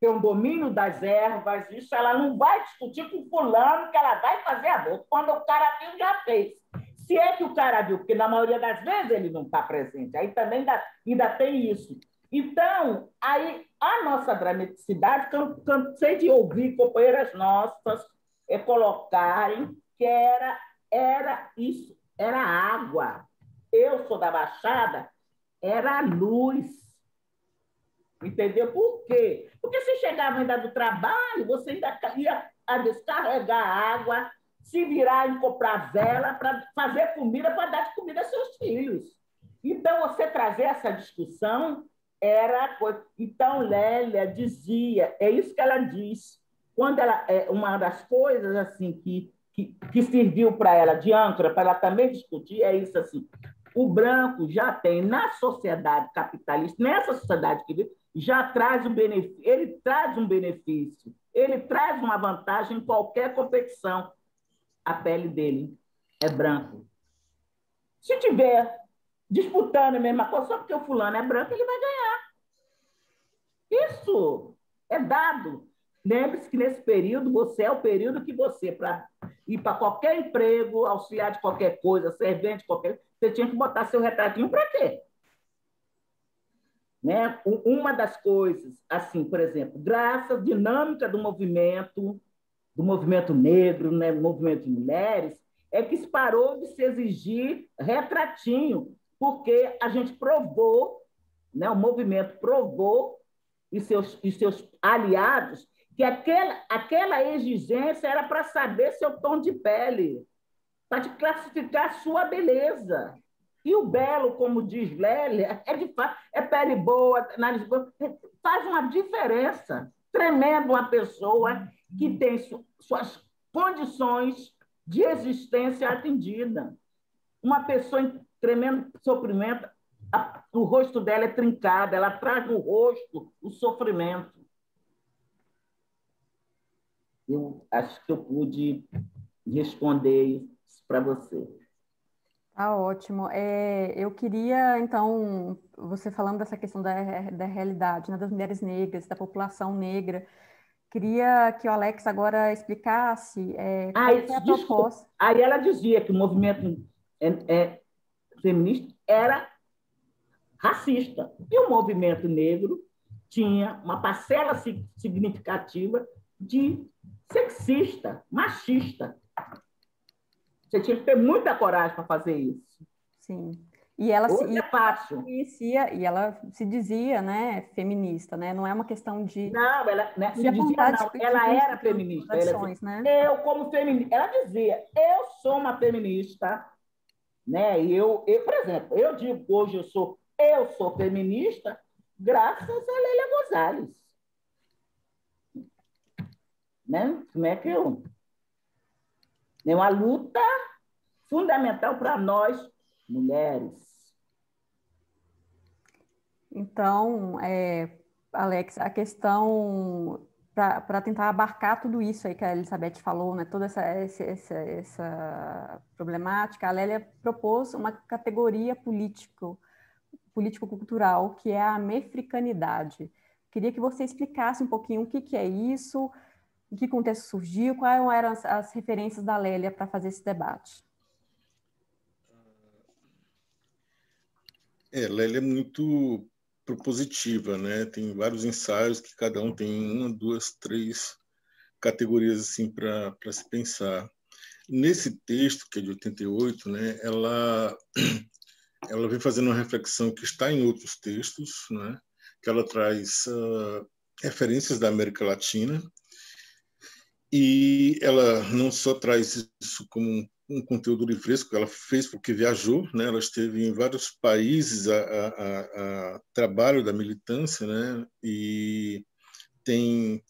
tem um domínio das ervas, isso ela não vai discutir com fulano que ela vai fazer aborto, quando o cara viu, já fez. Se é que o cara viu, porque na maioria das vezes ele não está presente, aí também ainda tem isso. Então, aí a nossa dramaticidade, cansei de ouvir companheiras nossas colocarem que era isso, era água. Eu sou da Baixada, era a luz. Entendeu? Por quê? Porque você chegava ainda do trabalho, você ainda ia a descarregar água, se virar em comprar vela para fazer comida, para dar de comida aos seus filhos. Então, você trazer essa discussão era coisa. Então, Lélia dizia, é isso que ela diz. Quando uma das coisas assim que serviu para ela de âncora, para ela também discutir, é isso assim. O branco já tem na sociedade capitalista, nessa sociedade que já traz um benefício, ele traz um benefício, ele traz uma vantagem em qualquer competição. A pele dele é branco. Se tiver disputando a mesma coisa, só porque o fulano é branco, ele vai ganhar. Isso é dado. Lembre-se que nesse período, você é o período que você, para ir para qualquer emprego, auxiliar de qualquer coisa, servente de qualquer coisa, você tinha que botar seu retratinho para quê? Né? Uma das coisas, assim, por exemplo, graças à dinâmica do movimento negro, né? Movimento de mulheres, é que se parou de se exigir retratinho, porque a gente provou, né? O movimento provou, e seus aliados, que aquela exigência era para saber seu tom de pele, para te classificar a sua beleza. E o belo, como diz Lélia, de fato, é pele boa, nariz boa, faz uma diferença tremenda uma pessoa que tem suas condições de existência atendida. Uma pessoa em tremendo sofrimento, o rosto dela é trincado, ela traz no rosto o sofrimento. Eu acho que eu pude responder isso para você. Tá ótimo. Eu queria, então, você falando dessa questão da realidade, né, das mulheres negras, da população negra, queria que o Alex agora explicasse qual foi a proposta. Aí ela dizia que o movimento feminista era racista. E o movimento negro tinha uma parcela significativa de sexista, machista. Você tinha que ter muita coragem para fazer isso. Sim. E ela é fácil. Conhecia, e ela se dizia, né, feminista, né? Não é uma questão de... Não, ela se dizia, não, ela era feminista. Né? Eu, como feminista, ela dizia, eu sou uma feminista, né? E por exemplo, eu digo hoje eu sou feminista graças a Lélia Gonzalez. Né? Como é que eu... É uma luta fundamental para nós, mulheres. Então, Alex, a questão para tentar abarcar tudo isso aí que a Elizabeth falou, né, toda essa problemática, a Lélia propôs uma categoria político-cultural, que é a mefricanidade. Queria que você explicasse um pouquinho o que é isso, em que contexto surgiu, quais eram as referências da Lélia para fazer esse debate. Lélia é muito propositiva, né? Tem vários ensaios que cada um tem 1, 2, 3 categorias assim para se pensar. Nesse texto, que é de 88, né, ela vem fazendo uma reflexão que está em outros textos, né, que ela traz referências da América Latina, E ela não só traz isso como um conteúdo livresco, ela fez porque viajou, né? Ela esteve em vários países a trabalho da militância, né? E tem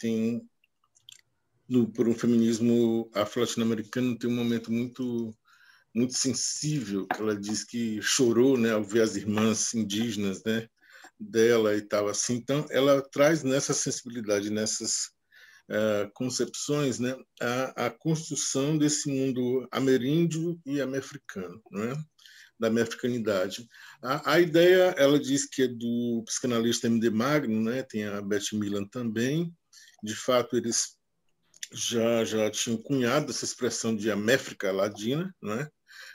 por um feminismo afro-latino-americano tem um momento muito sensível, que ela diz que chorou, né, ao ver as irmãs indígenas, né, dela e tal assim. Então, ela traz nessa sensibilidade, nessas concepções, né, a construção desse mundo ameríndio e americano, né, da americanidade. A ideia, ela diz que é do psicanalista M.D. Magno, né, tem a Beth Milan também. De fato, eles já tinham cunhado essa expressão de América Ladina, né?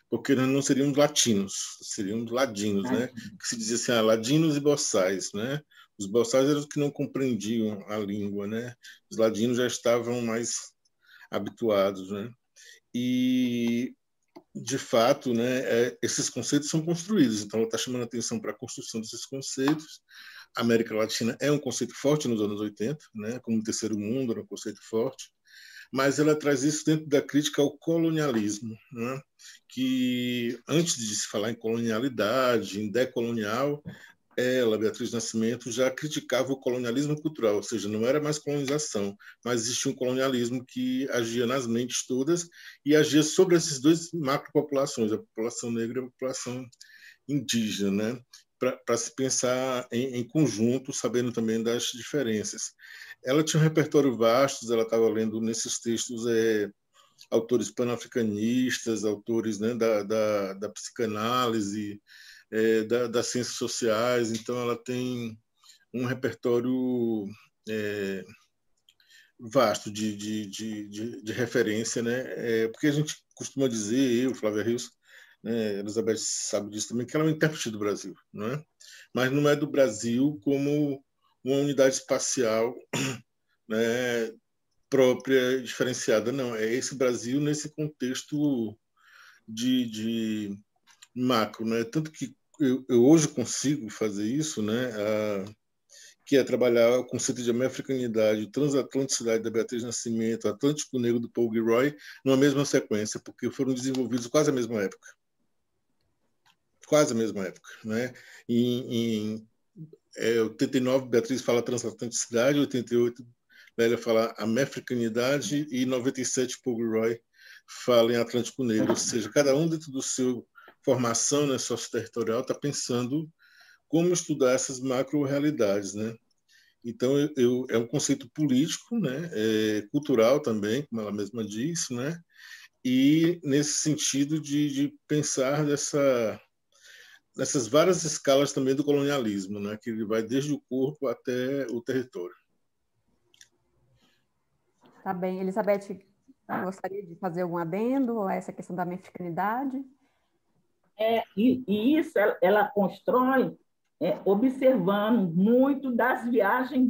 Porque nós não seríamos latinos, seríamos ladinos, né? Que se dizia assim, ladinos e boçais, né? Os boçais eram os que não compreendiam a língua, né? Os ladinos já estavam mais habituados, né? E de fato, né, esses conceitos são construídos. Então, ela está chamando a atenção para a construção desses conceitos. A América Latina é um conceito forte nos anos 80, né? Como o terceiro mundo era um conceito forte, mas ela traz isso dentro da crítica ao colonialismo, né? Que antes de se falar em colonialidade, em decolonial, ela, Beatriz Nascimento, já criticava o colonialismo cultural, ou seja, não era mais colonização, mas existia um colonialismo que agia nas mentes todas e agia sobre esses dois macropopulações, a população negra e a população indígena, né? Para se pensar em conjunto, sabendo também das diferenças. Ela tinha um repertório vasto, ela estava lendo nesses textos autores panafricanistas, autores, né, da psicanálise, das ciências sociais, então ela tem um repertório vasto de referência, né? Porque a gente costuma dizer, eu, Flávia Rios, né, Elizabeth sabe disso também, que ela é uma intérprete do Brasil, não é? Mas não é do Brasil como uma unidade espacial, né, própria, diferenciada, não. É esse Brasil nesse contexto de macro, né? Tanto que eu hoje consigo fazer isso, né? Que é trabalhar o conceito de americanidade, transatlanticidade da Beatriz Nascimento, Atlântico Negro do Paul Gilroy, numa mesma sequência, porque foram desenvolvidos quase à mesma época. Quase à mesma época, né? Em 89, Beatriz fala transatlanticidade, 88, Lélia fala americanidade e 97, Paul Gilroy fala em Atlântico Negro, ou seja, cada um dentro do seu formação, né, socioterritorial, está pensando como estudar essas macro-realidades, né? Então, é um conceito político, né, cultural também, como ela mesma disse, né, e nesse sentido de pensar nessas várias escalas também do colonialismo, né, que ele vai desde o corpo até o território. Tá bem. Elizabeth, gostaria de fazer algum adendo a essa questão da mexicanidade? E isso ela constrói observando muito das viagens.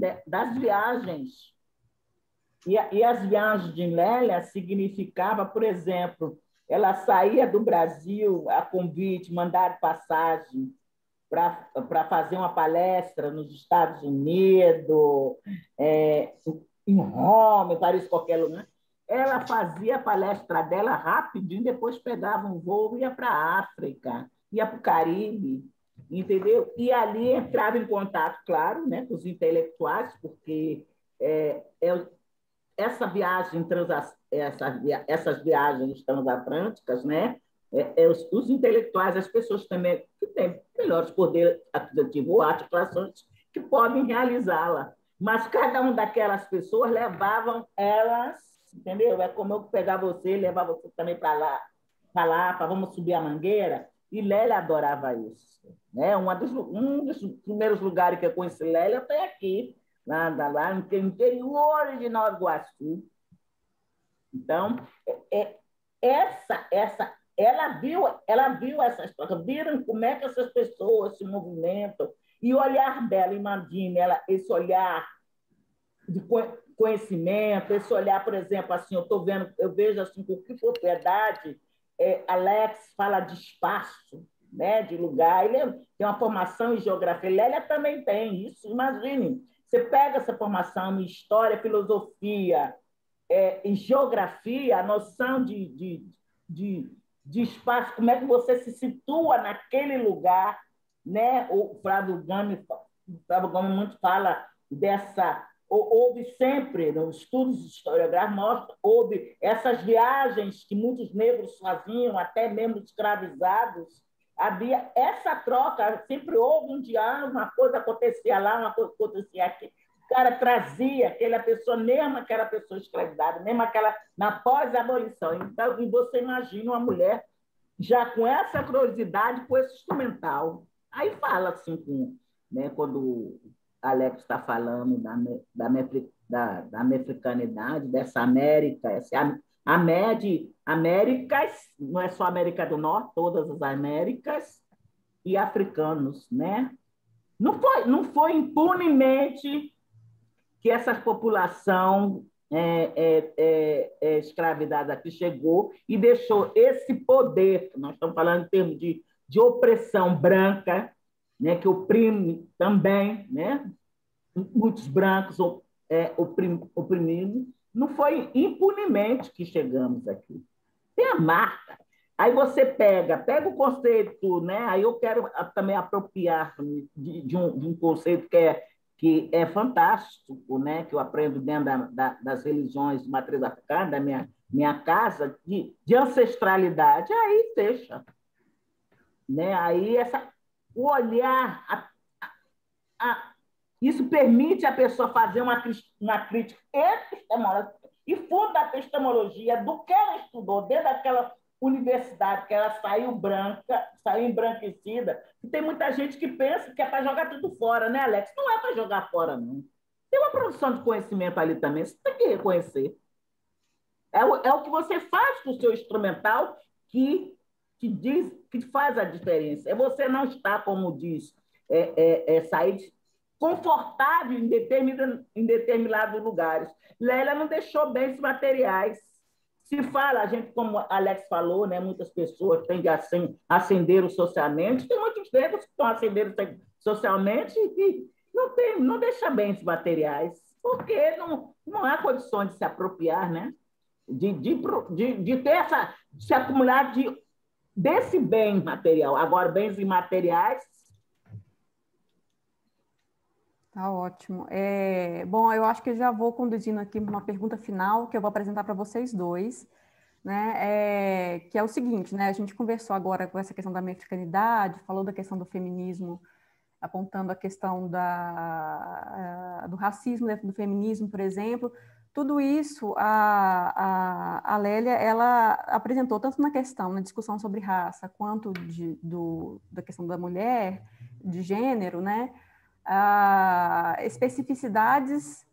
E as viagens de Lélia significava, por exemplo, ela saía do Brasil a convite, mandar passagem para fazer uma palestra nos Estados Unidos, em Roma, em Paris, qualquer lugar. Ela fazia a palestra dela rapidinho, depois pegava um voo e ia para a África, ia para o Caribe, entendeu? E ali entrava em contato, claro, né, com os intelectuais, porque essa viagem essas viagens transatlânticas, né? Os intelectuais, as pessoas também que têm melhores poderes aquisitivos ou articulações que podem realizá-la. Mas cada uma daquelas pessoas levavam elas, entendeu? É como eu pegar você, levar você também para lá, para vamos subir a Mangueira. E Lélia adorava isso. Né? Um dos primeiros lugares que eu conheci Lélia foi aqui, lá no interior de Nova Iguaçu. Então, ela viu essa história, viram como é que essas pessoas se movimentam, e o olhar dela, imagine, esse olhar de conhecimento, esse olhar, por exemplo, assim, eu vejo assim, com que propriedade Alex fala de espaço, né, de lugar, ele tem uma formação em geografia, Lélia também tem isso, imagine, você pega essa formação em história, filosofia, em geografia, a noção de espaço, como é que você se situa naquele lugar, né? O Flávio Gomes muito fala dessa. Houve sempre, nos estudos historiográficos, mostra, houve essas viagens que muitos negros faziam, até mesmo escravizados. Havia essa troca, sempre houve um diálogo, uma coisa acontecia lá, uma coisa acontecia aqui. O cara trazia aquela pessoa, mesmo aquela pessoa escravizada, mesmo aquela na pós-abolição. Então, e você imagina uma mulher já com essa curiosidade, com esse instrumental. Aí fala assim, né, quando o Alex está falando da mefricanidade, dessa América, Américas, não é só América do Norte, todas as Américas, e africanos, né? Não foi impunemente que essa população escravizada aqui chegou e deixou esse poder, nós estamos falando em termos de opressão branca, né, que oprime também, né, muitos brancos oprimidos, não foi impunemente que chegamos aqui. Tem a marca. Aí você pega o conceito, né? Aí eu quero também apropriar de um conceito que é fantástico, né? Que eu aprendo dentro das religiões de matriz africana, da minha casa, de ancestralidade. Aí fecha. Né? Aí o olhar, isso permite a pessoa fazer uma crítica epistemológica e funda a epistemologia do que ela estudou dentro daquela universidade, que ela saiu branca, saiu embranquecida. E tem muita gente que pensa que é para jogar tudo fora, né, Alex? Não é para jogar fora, não. Tem uma produção de conhecimento ali também, você tem que reconhecer. É o que você faz com o seu instrumental que faz a diferença. É você não estar, como diz, sair confortável em determinados lugares. Lélia não deixou bens materiais. Se fala, a gente, como Alex falou, né, muitas pessoas têm de ascender socialmente, tem muitos negros que estão ascendendo socialmente e não deixa bens materiais, porque não há condições de se apropriar, né? De ter de se acumular desse bem material. Agora, bens imateriais. Tá ótimo. Bom, eu acho que eu já vou conduzindo aqui uma pergunta final que eu vou apresentar para vocês dois, né? Que é o seguinte, né? A gente conversou agora com essa questão da mefricanidade, falou da questão do feminismo, apontando a questão do racismo dentro do feminismo, por exemplo. Tudo isso a Lélia ela apresentou tanto na questão, na discussão sobre raça, quanto da questão da mulher, de gênero, né? Especificidades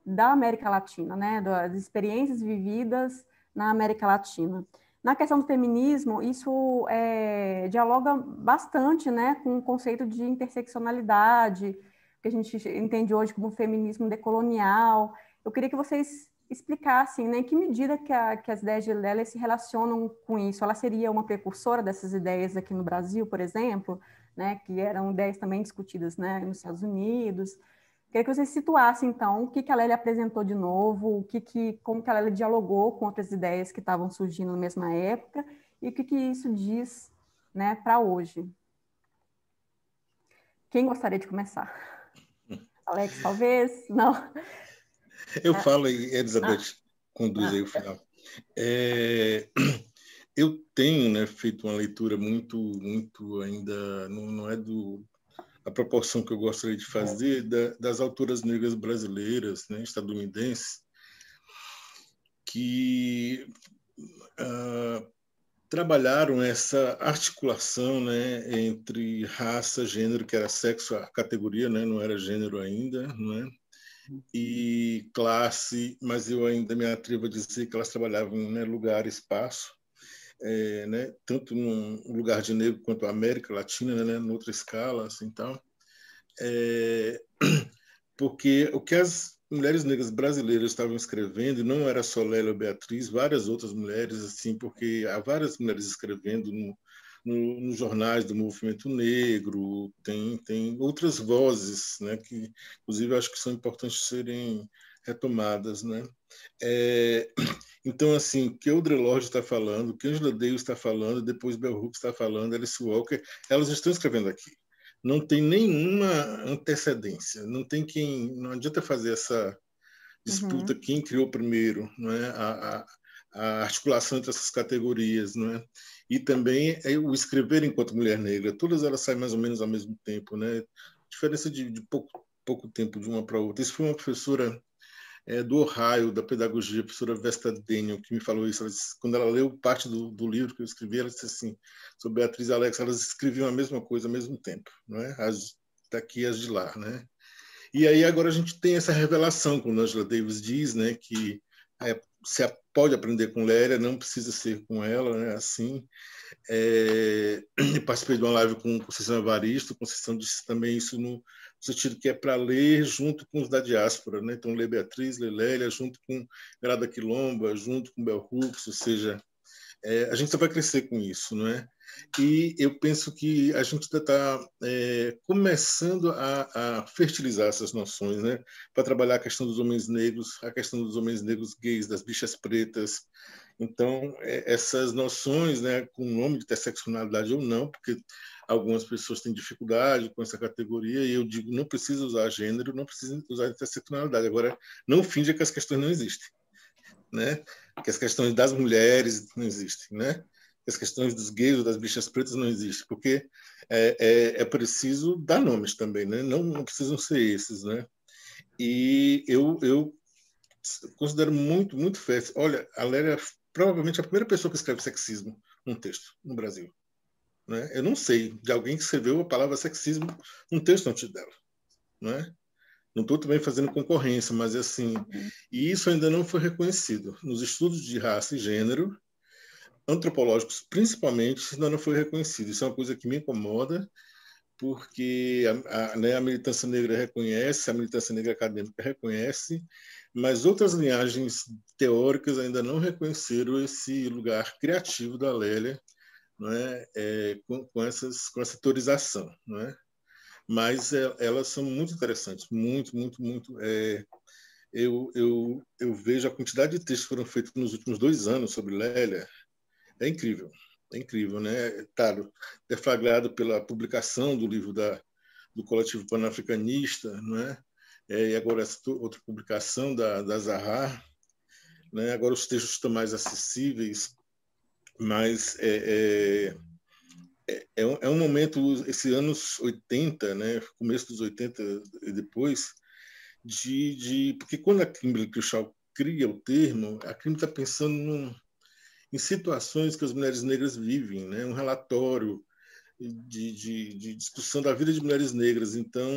da América Latina, né? Das experiências vividas na América Latina. Na questão do feminismo, isso dialoga bastante, né, com o conceito de interseccionalidade, que a gente entende hoje como feminismo decolonial. Eu queria que vocês explicassem, né, em que medida que as ideias de Lélia se relacionam com isso. Ela seria uma precursora dessas ideias aqui no Brasil, por exemplo, né, que eram ideias também discutidas, né, nos Estados Unidos. Queria que vocês situassem, então, o que a Lélia apresentou de novo, como que a Lélia dialogou com outras ideias que estavam surgindo na mesma época e o que isso diz, né, para hoje. Quem gostaria de começar? Alex, talvez? Não? Eu falo e Elizabeth conduz aí o final. Eu tenho, né, feito uma leitura muito ainda, não é a proporção que eu gostaria de fazer, das autoras negras brasileiras, né, estadunidenses, que trabalharam essa articulação, né, entre raça, gênero, que era sexo, a categoria, né, não era gênero ainda, não é? E classe, mas eu ainda me atrevo a dizer que elas trabalhavam em, né, lugar e espaço, né, tanto no lugar de negro quanto a América Latina, né, em outra escala, assim, tal. Porque o que as mulheres negras brasileiras estavam escrevendo, e não era só Lélia ou Beatriz, várias outras mulheres, assim, porque há várias mulheres escrevendo nos jornais do movimento negro, tem outras vozes, né, que, inclusive, acho que são importantes serem retomadas, né? Então, assim, o que Audre Lorde está falando, o que Angela Davis está falando, depois Bell Hooks está falando, Alice Walker, elas estão escrevendo aqui. Não tem nenhuma antecedência, não adianta fazer essa disputa quem criou primeiro, não é? A articulação entre essas categorias, não é? E também o escrever enquanto mulher negra, todas elas saem mais ou menos ao mesmo tempo, né? Diferença de pouco tempo de uma para outra. Isso foi uma professora do Ohio, da pedagogia, a professora Vesta Daniel, que me falou isso. Quando ela leu parte do livro que eu escrevi, ela disse assim, sobre Beatriz Alexa, elas escreviam a mesma coisa ao mesmo tempo, não é? As daqui e as de lá, né? E aí agora a gente tem essa revelação, como Angela Davis diz, né, que se pode aprender com Lélia, não precisa ser com ela, né, assim. Participei de uma live com Conceição Evaristo, Conceição disse também isso no sentido que é para ler junto com os da diáspora, né? Então, ler Beatriz, ler Lélia, junto com Grada Quilomba, junto com Bell Hooks, ou seja, a gente só vai crescer com isso, não é? E eu penso que a gente está começando a fertilizar essas noções, né? Para trabalhar a questão dos homens negros, a questão dos homens negros gays, das bichas pretas. Então, essas noções, né, com o nome de interseccionalidade ou não, porque algumas pessoas têm dificuldade com essa categoria, e eu digo, não precisa usar gênero, não precisa usar interseccionalidade. Agora, não finja que as questões não existem, né? Que as questões das mulheres não existem, né? Que as questões dos gays ou das bichas pretas não existem, porque é preciso dar nomes também, né? Não precisam ser esses, né? E eu considero muito, muito fértil. Olha, a Lélia é provavelmente a primeira pessoa que escreve sexismo num texto no Brasil, né? Eu não sei de alguém que escreveu a palavra sexismo num texto antes dela, né? Não estou também fazendo concorrência, mas assim, e isso ainda não foi reconhecido. Nos estudos de raça e gênero, antropológicos principalmente, ainda não foi reconhecido. Isso é uma coisa que me incomoda, porque né, a militância negra reconhece, a militância negra acadêmica reconhece, mas outras linhagens teóricas ainda não reconheceram esse lugar criativo da Lélia, não é? Com essa teorização, não é? Mas elas são muito interessantes, muito, muito, muito. Eu vejo a quantidade de textos que foram feitos nos últimos 2 anos sobre Lélia, é incrível, né? Claro, deflagrado pela publicação do livro do Coletivo Panafricanista, não é? E agora essa outra publicação da Zahar, né? Agora os textos estão mais acessíveis, mas é um momento, esse anos 80, né? Começo dos 80 e depois, porque quando a Kimberly Crenshaw cria o termo, a Kimberly está pensando em situações que as mulheres negras vivem, né? Um relatório de discussão da vida de mulheres negras. Então,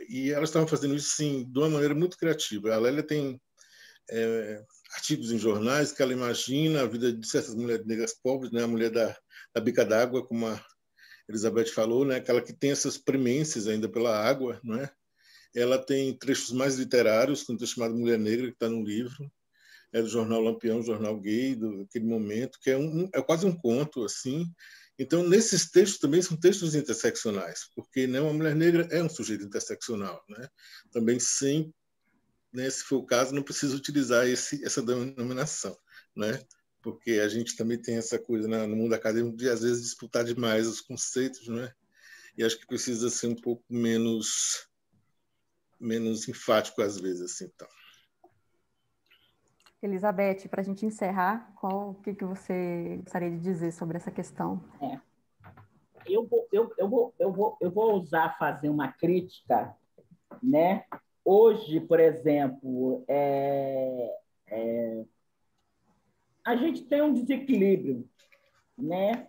e elas estavam fazendo isso, sim, de uma maneira muito criativa. A Lélia tem artigos em jornais que ela imagina a vida de certas mulheres negras pobres, né? A mulher da bica d'água, como a Elizabeth falou, né? Aquela que tem essas premências ainda pela água, não é? Ela tem trechos mais literários, um texto chamado Mulher Negra, que está no livro, do jornal Lampião, jornal gay, daquele momento, que é quase um conto, assim. Então, nesses textos também são textos interseccionais, porque, né, uma mulher negra é um sujeito interseccional, né? Também sem, né, se for o caso, não precisa utilizar essa denominação, né? Porque a gente também tem essa coisa, né, no mundo acadêmico de, às vezes, disputar demais os conceitos, né? E acho que precisa ser um pouco menos enfático, às vezes, assim, então. Elizabeth, para a gente encerrar, o que você gostaria de dizer sobre essa questão? Eu vou ousar fazer uma crítica, né? Hoje, por exemplo, a gente tem um desequilíbrio, né,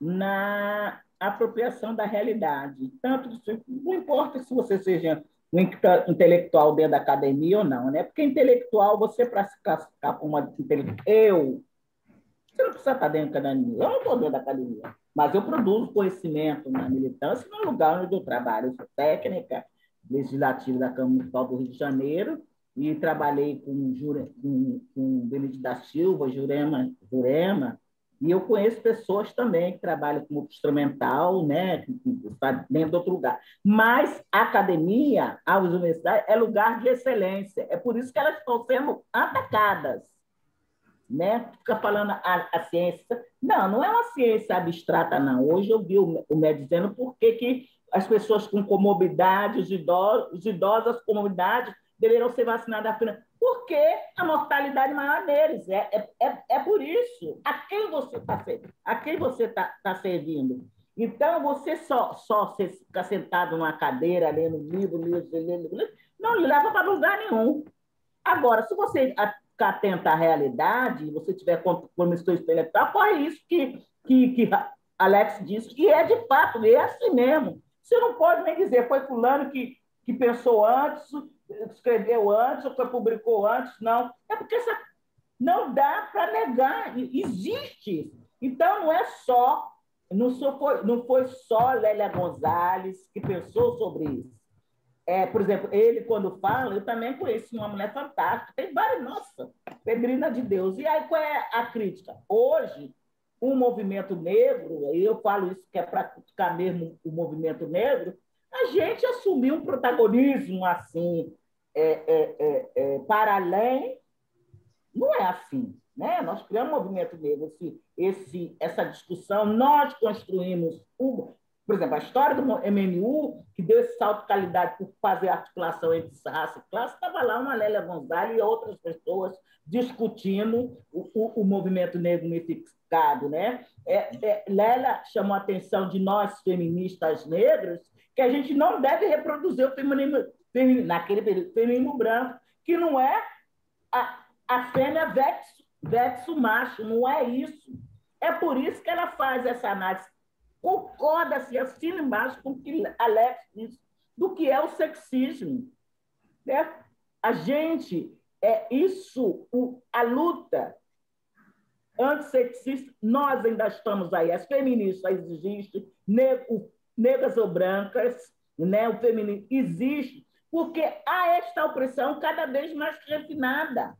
na apropriação da realidade. Tanto não importa se você seja um intelectual dentro da academia ou não, né? Porque intelectual, você, para se classificar como uma intelectual, você não precisa estar dentro da academia. Eu não estou dentro da academia, mas eu produzo conhecimento na militância no lugar onde eu trabalho. Eu sou técnica legislativa da Câmara Municipal do Rio de Janeiro e trabalhei com Benedito da Silva, Jurema, E eu conheço pessoas também que trabalham como instrumental, né, que está dentro de outro lugar. Mas a academia, as universidades, é lugar de excelência. É por isso que elas estão sendo atacadas, né? Fica falando a ciência. Não, não é uma ciência abstrata, não. Hoje eu vi o médico dizendo por que as pessoas com comorbidade, os idosos com comorbidade, deverão ser vacinadas. Porque a mortalidade maior deles. É por isso. A quem você está servindo? Então, você só ficar sentado numa cadeira, lendo livro, não lhe leva para lugar nenhum. Agora, se você ficar atento à realidade, você tiver comissão intelectual, corre isso que Alex disse, e é de fato, é assim mesmo. Você não pode nem dizer, foi fulano que pensou antes, escreveu antes, ou foi publicou antes, não. É porque não dá para negar, existe. Então, não foi só Lélia Gonzalez que pensou sobre isso. Por exemplo, ele, quando fala, eu também conheci uma mulher fantástica, tem várias, nossa, Pedrina de Deus. E aí, qual é a crítica? Hoje, o movimento negro, e eu falo isso que é para criticar mesmo o movimento negro, a gente assumiu um protagonismo assim, para além, não é assim. Né? Nós criamos um movimento negro, essa discussão, nós construímos por exemplo, a história do MNU, que deu esse salto de qualidade por fazer articulação entre raça e classe, estava lá uma Lélia Gonzalez e outras pessoas discutindo o movimento negro unificado. Né? Lélia chamou a atenção de nós, feministas negras, que a gente não deve reproduzir o feminismo naquele período, feminismo branco, que não é a fêmea versus macho, não é isso. É por isso que ela faz essa análise. Concorda-se, assina embaixo com o que Alex disse, do que é o sexismo. Né? A gente, a luta antissexista, nós ainda estamos aí, as feministas existem, negras ou brancas, né? O feminismo existe, porque há esta opressão cada vez mais refinada.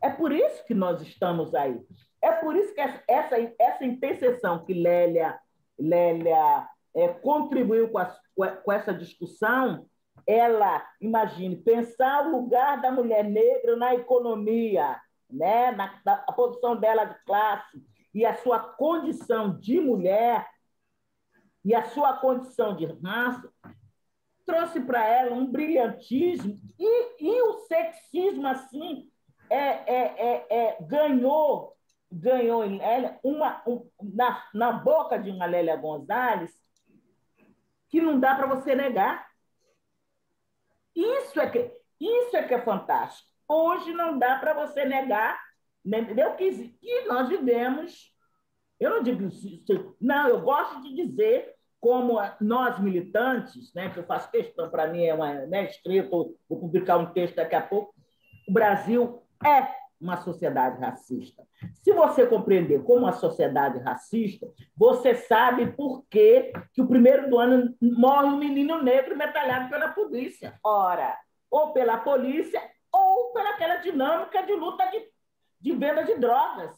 É por isso que nós estamos aí. É por isso que essa interseção que Lélia contribuiu com essa discussão, ela, imagine, pensar o lugar da mulher negra na economia, né? A posição dela de classe e a sua condição de mulher e a sua condição de raça, trouxe para ela um brilhantismo e o sexismo, assim, ganhou em Lélia na boca de uma Lélia Gonzalez que não dá para você negar. Isso é que é fantástico. Hoje não dá para você negar, entendeu? Que nós vivemos. Eu não digo isso, não, eu gosto de dizer como nós militantes, né, que eu faço questão, para mim escrito, vou publicar um texto daqui a pouco, o Brasil é uma sociedade racista. Se você compreender como uma sociedade racista, você sabe por que o primeiro do ano morre um menino negro metralhado pela polícia. Ora, ou pela polícia, ou pelaquela dinâmica de luta de venda de drogas.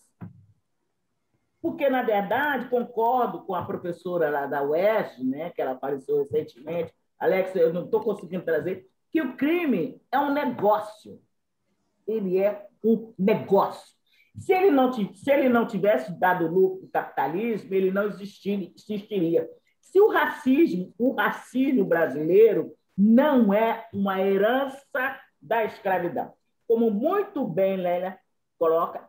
Porque, na verdade, concordo com a professora lá da UERJ, né, que ela apareceu recentemente, Alex, eu não estou conseguindo trazer, que o crime é um negócio. Ele é um negócio. Se ele não tivesse dado lucro para o capitalismo, ele não existiria. Se o racismo brasileiro não é uma herança da escravidão. Como muito bem Lélia coloca,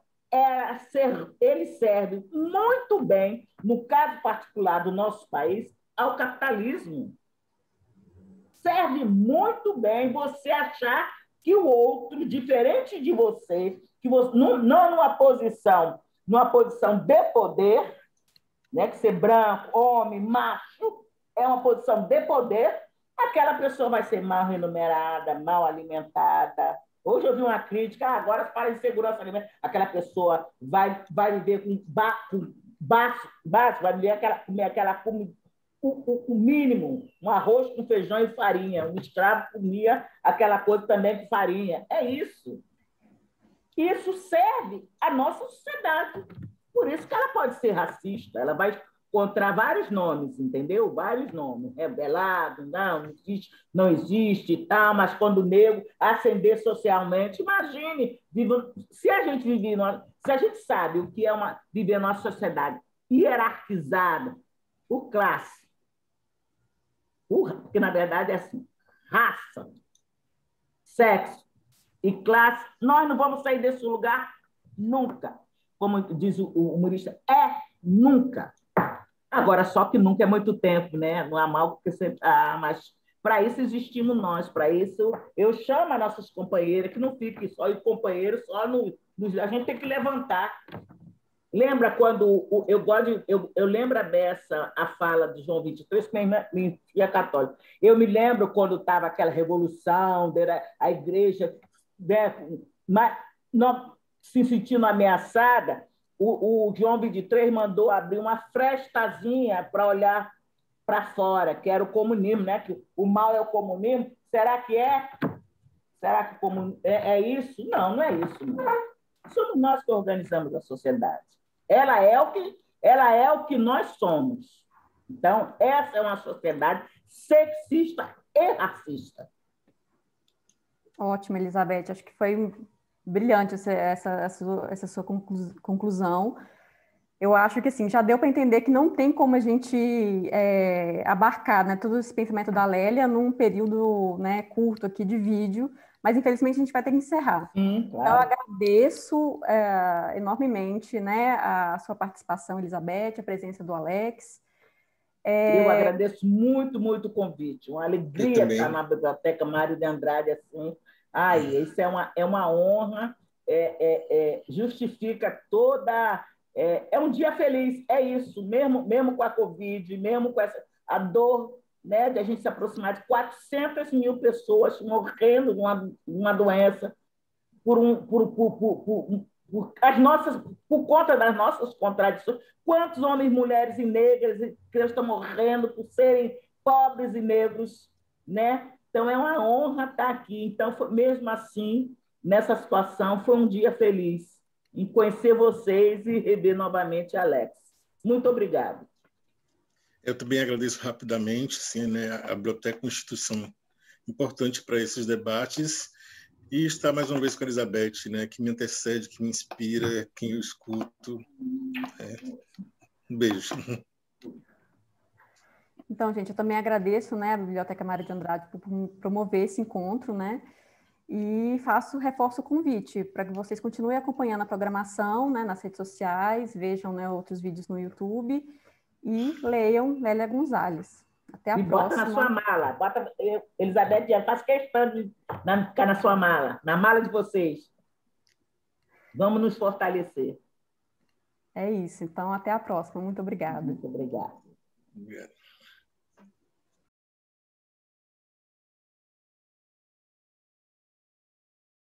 ele serve muito bem, no caso particular do nosso país, ao capitalismo. Serve muito bem você achar que o outro, diferente de você, não numa posição de poder, né, que ser branco, homem, macho, é uma posição de poder, aquela pessoa vai ser mal remunerada, mal alimentada. Hoje eu vi uma crítica, agora para a insegurança alimentar, aquela pessoa vai viver com baixo, vai viver o mínimo, um arroz com feijão e farinha. Um escravo comia aquela coisa também com farinha. É isso. Isso serve à nossa sociedade. Por isso que ela pode ser racista, ela vai encontrar vários nomes, entendeu? Vários nomes. Rebelado, não existe e tal, mas quando o negro ascender socialmente, imagine, se a gente vive, se a gente sabe o que é viver numa sociedade hierarquizada por classe, porque na verdade é assim, raça, sexo e classe, nós não vamos sair desse lugar nunca. Como diz o humorista, nunca. Agora, só que nunca é muito tempo, né? Não há mal porque sempre. Mas para isso existimos nós, para isso eu chamo as nossas companheiras, que não fiquem só e companheiros, só a gente tem que levantar. Lembra quando eu lembro dessa a fala de João 23, que minha filha é católica. Eu me lembro quando estava aquela revolução, a igreja, né, não, se sentindo ameaçada, o João 23 mandou abrir uma frestazinha para olhar para fora, que era o comunismo, né? Que o mal é o comunismo. Será que é? Será que é isso? Não, não é isso. Não. Somos nós que organizamos a sociedade. Ela é o que nós somos. Então, essa é uma sociedade sexista e racista. Ótimo, Elizabeth. Acho que foi brilhante essa sua conclusão. Eu acho que assim, já deu para entender que não tem como a gente abarcar, né, todo esse pensamento da Lélia num período, né, curto aqui de vídeo, mas infelizmente a gente vai ter que encerrar. Sim, claro. Então, eu agradeço enormemente, né, a sua participação, Elizabeth, a presença do Alex. Eu agradeço muito, muito o convite. Uma alegria estar na Biblioteca Mário de Andrade assim. Isso é uma honra, justifica toda... É um dia feliz, é isso, mesmo com a Covid, mesmo com a dor, né, de a gente se aproximar de 400 mil pessoas morrendo de uma doença por conta das nossas contradições. Quantos homens, mulheres e negras e crianças estão morrendo por serem pobres e negros, né? Então, é uma honra estar aqui. Então, mesmo assim, nessa situação, foi um dia feliz em conhecer vocês e rever novamente a Alex. Muito obrigado. Eu também agradeço rapidamente, sim, né? A biblioteca é uma instituição importante para esses debates e estar mais uma vez com a Elizabeth, né? Que me antecede, que me inspira, quem eu escuto. Um beijo. Então, gente, eu também agradeço, né, a Biblioteca Mário de Andrade por promover esse encontro, né? E reforço o convite para que vocês continuem acompanhando a programação, né, nas redes sociais, vejam, né, outros vídeos no YouTube e leiam Lélia Gonzalez. Até a próxima. Bota na sua mala. Elizabeth, faz questão de ficar na sua mala, na mala de vocês. Vamos nos fortalecer. É isso. Então, até a próxima. Muito obrigada. Muito obrigada. Obrigado.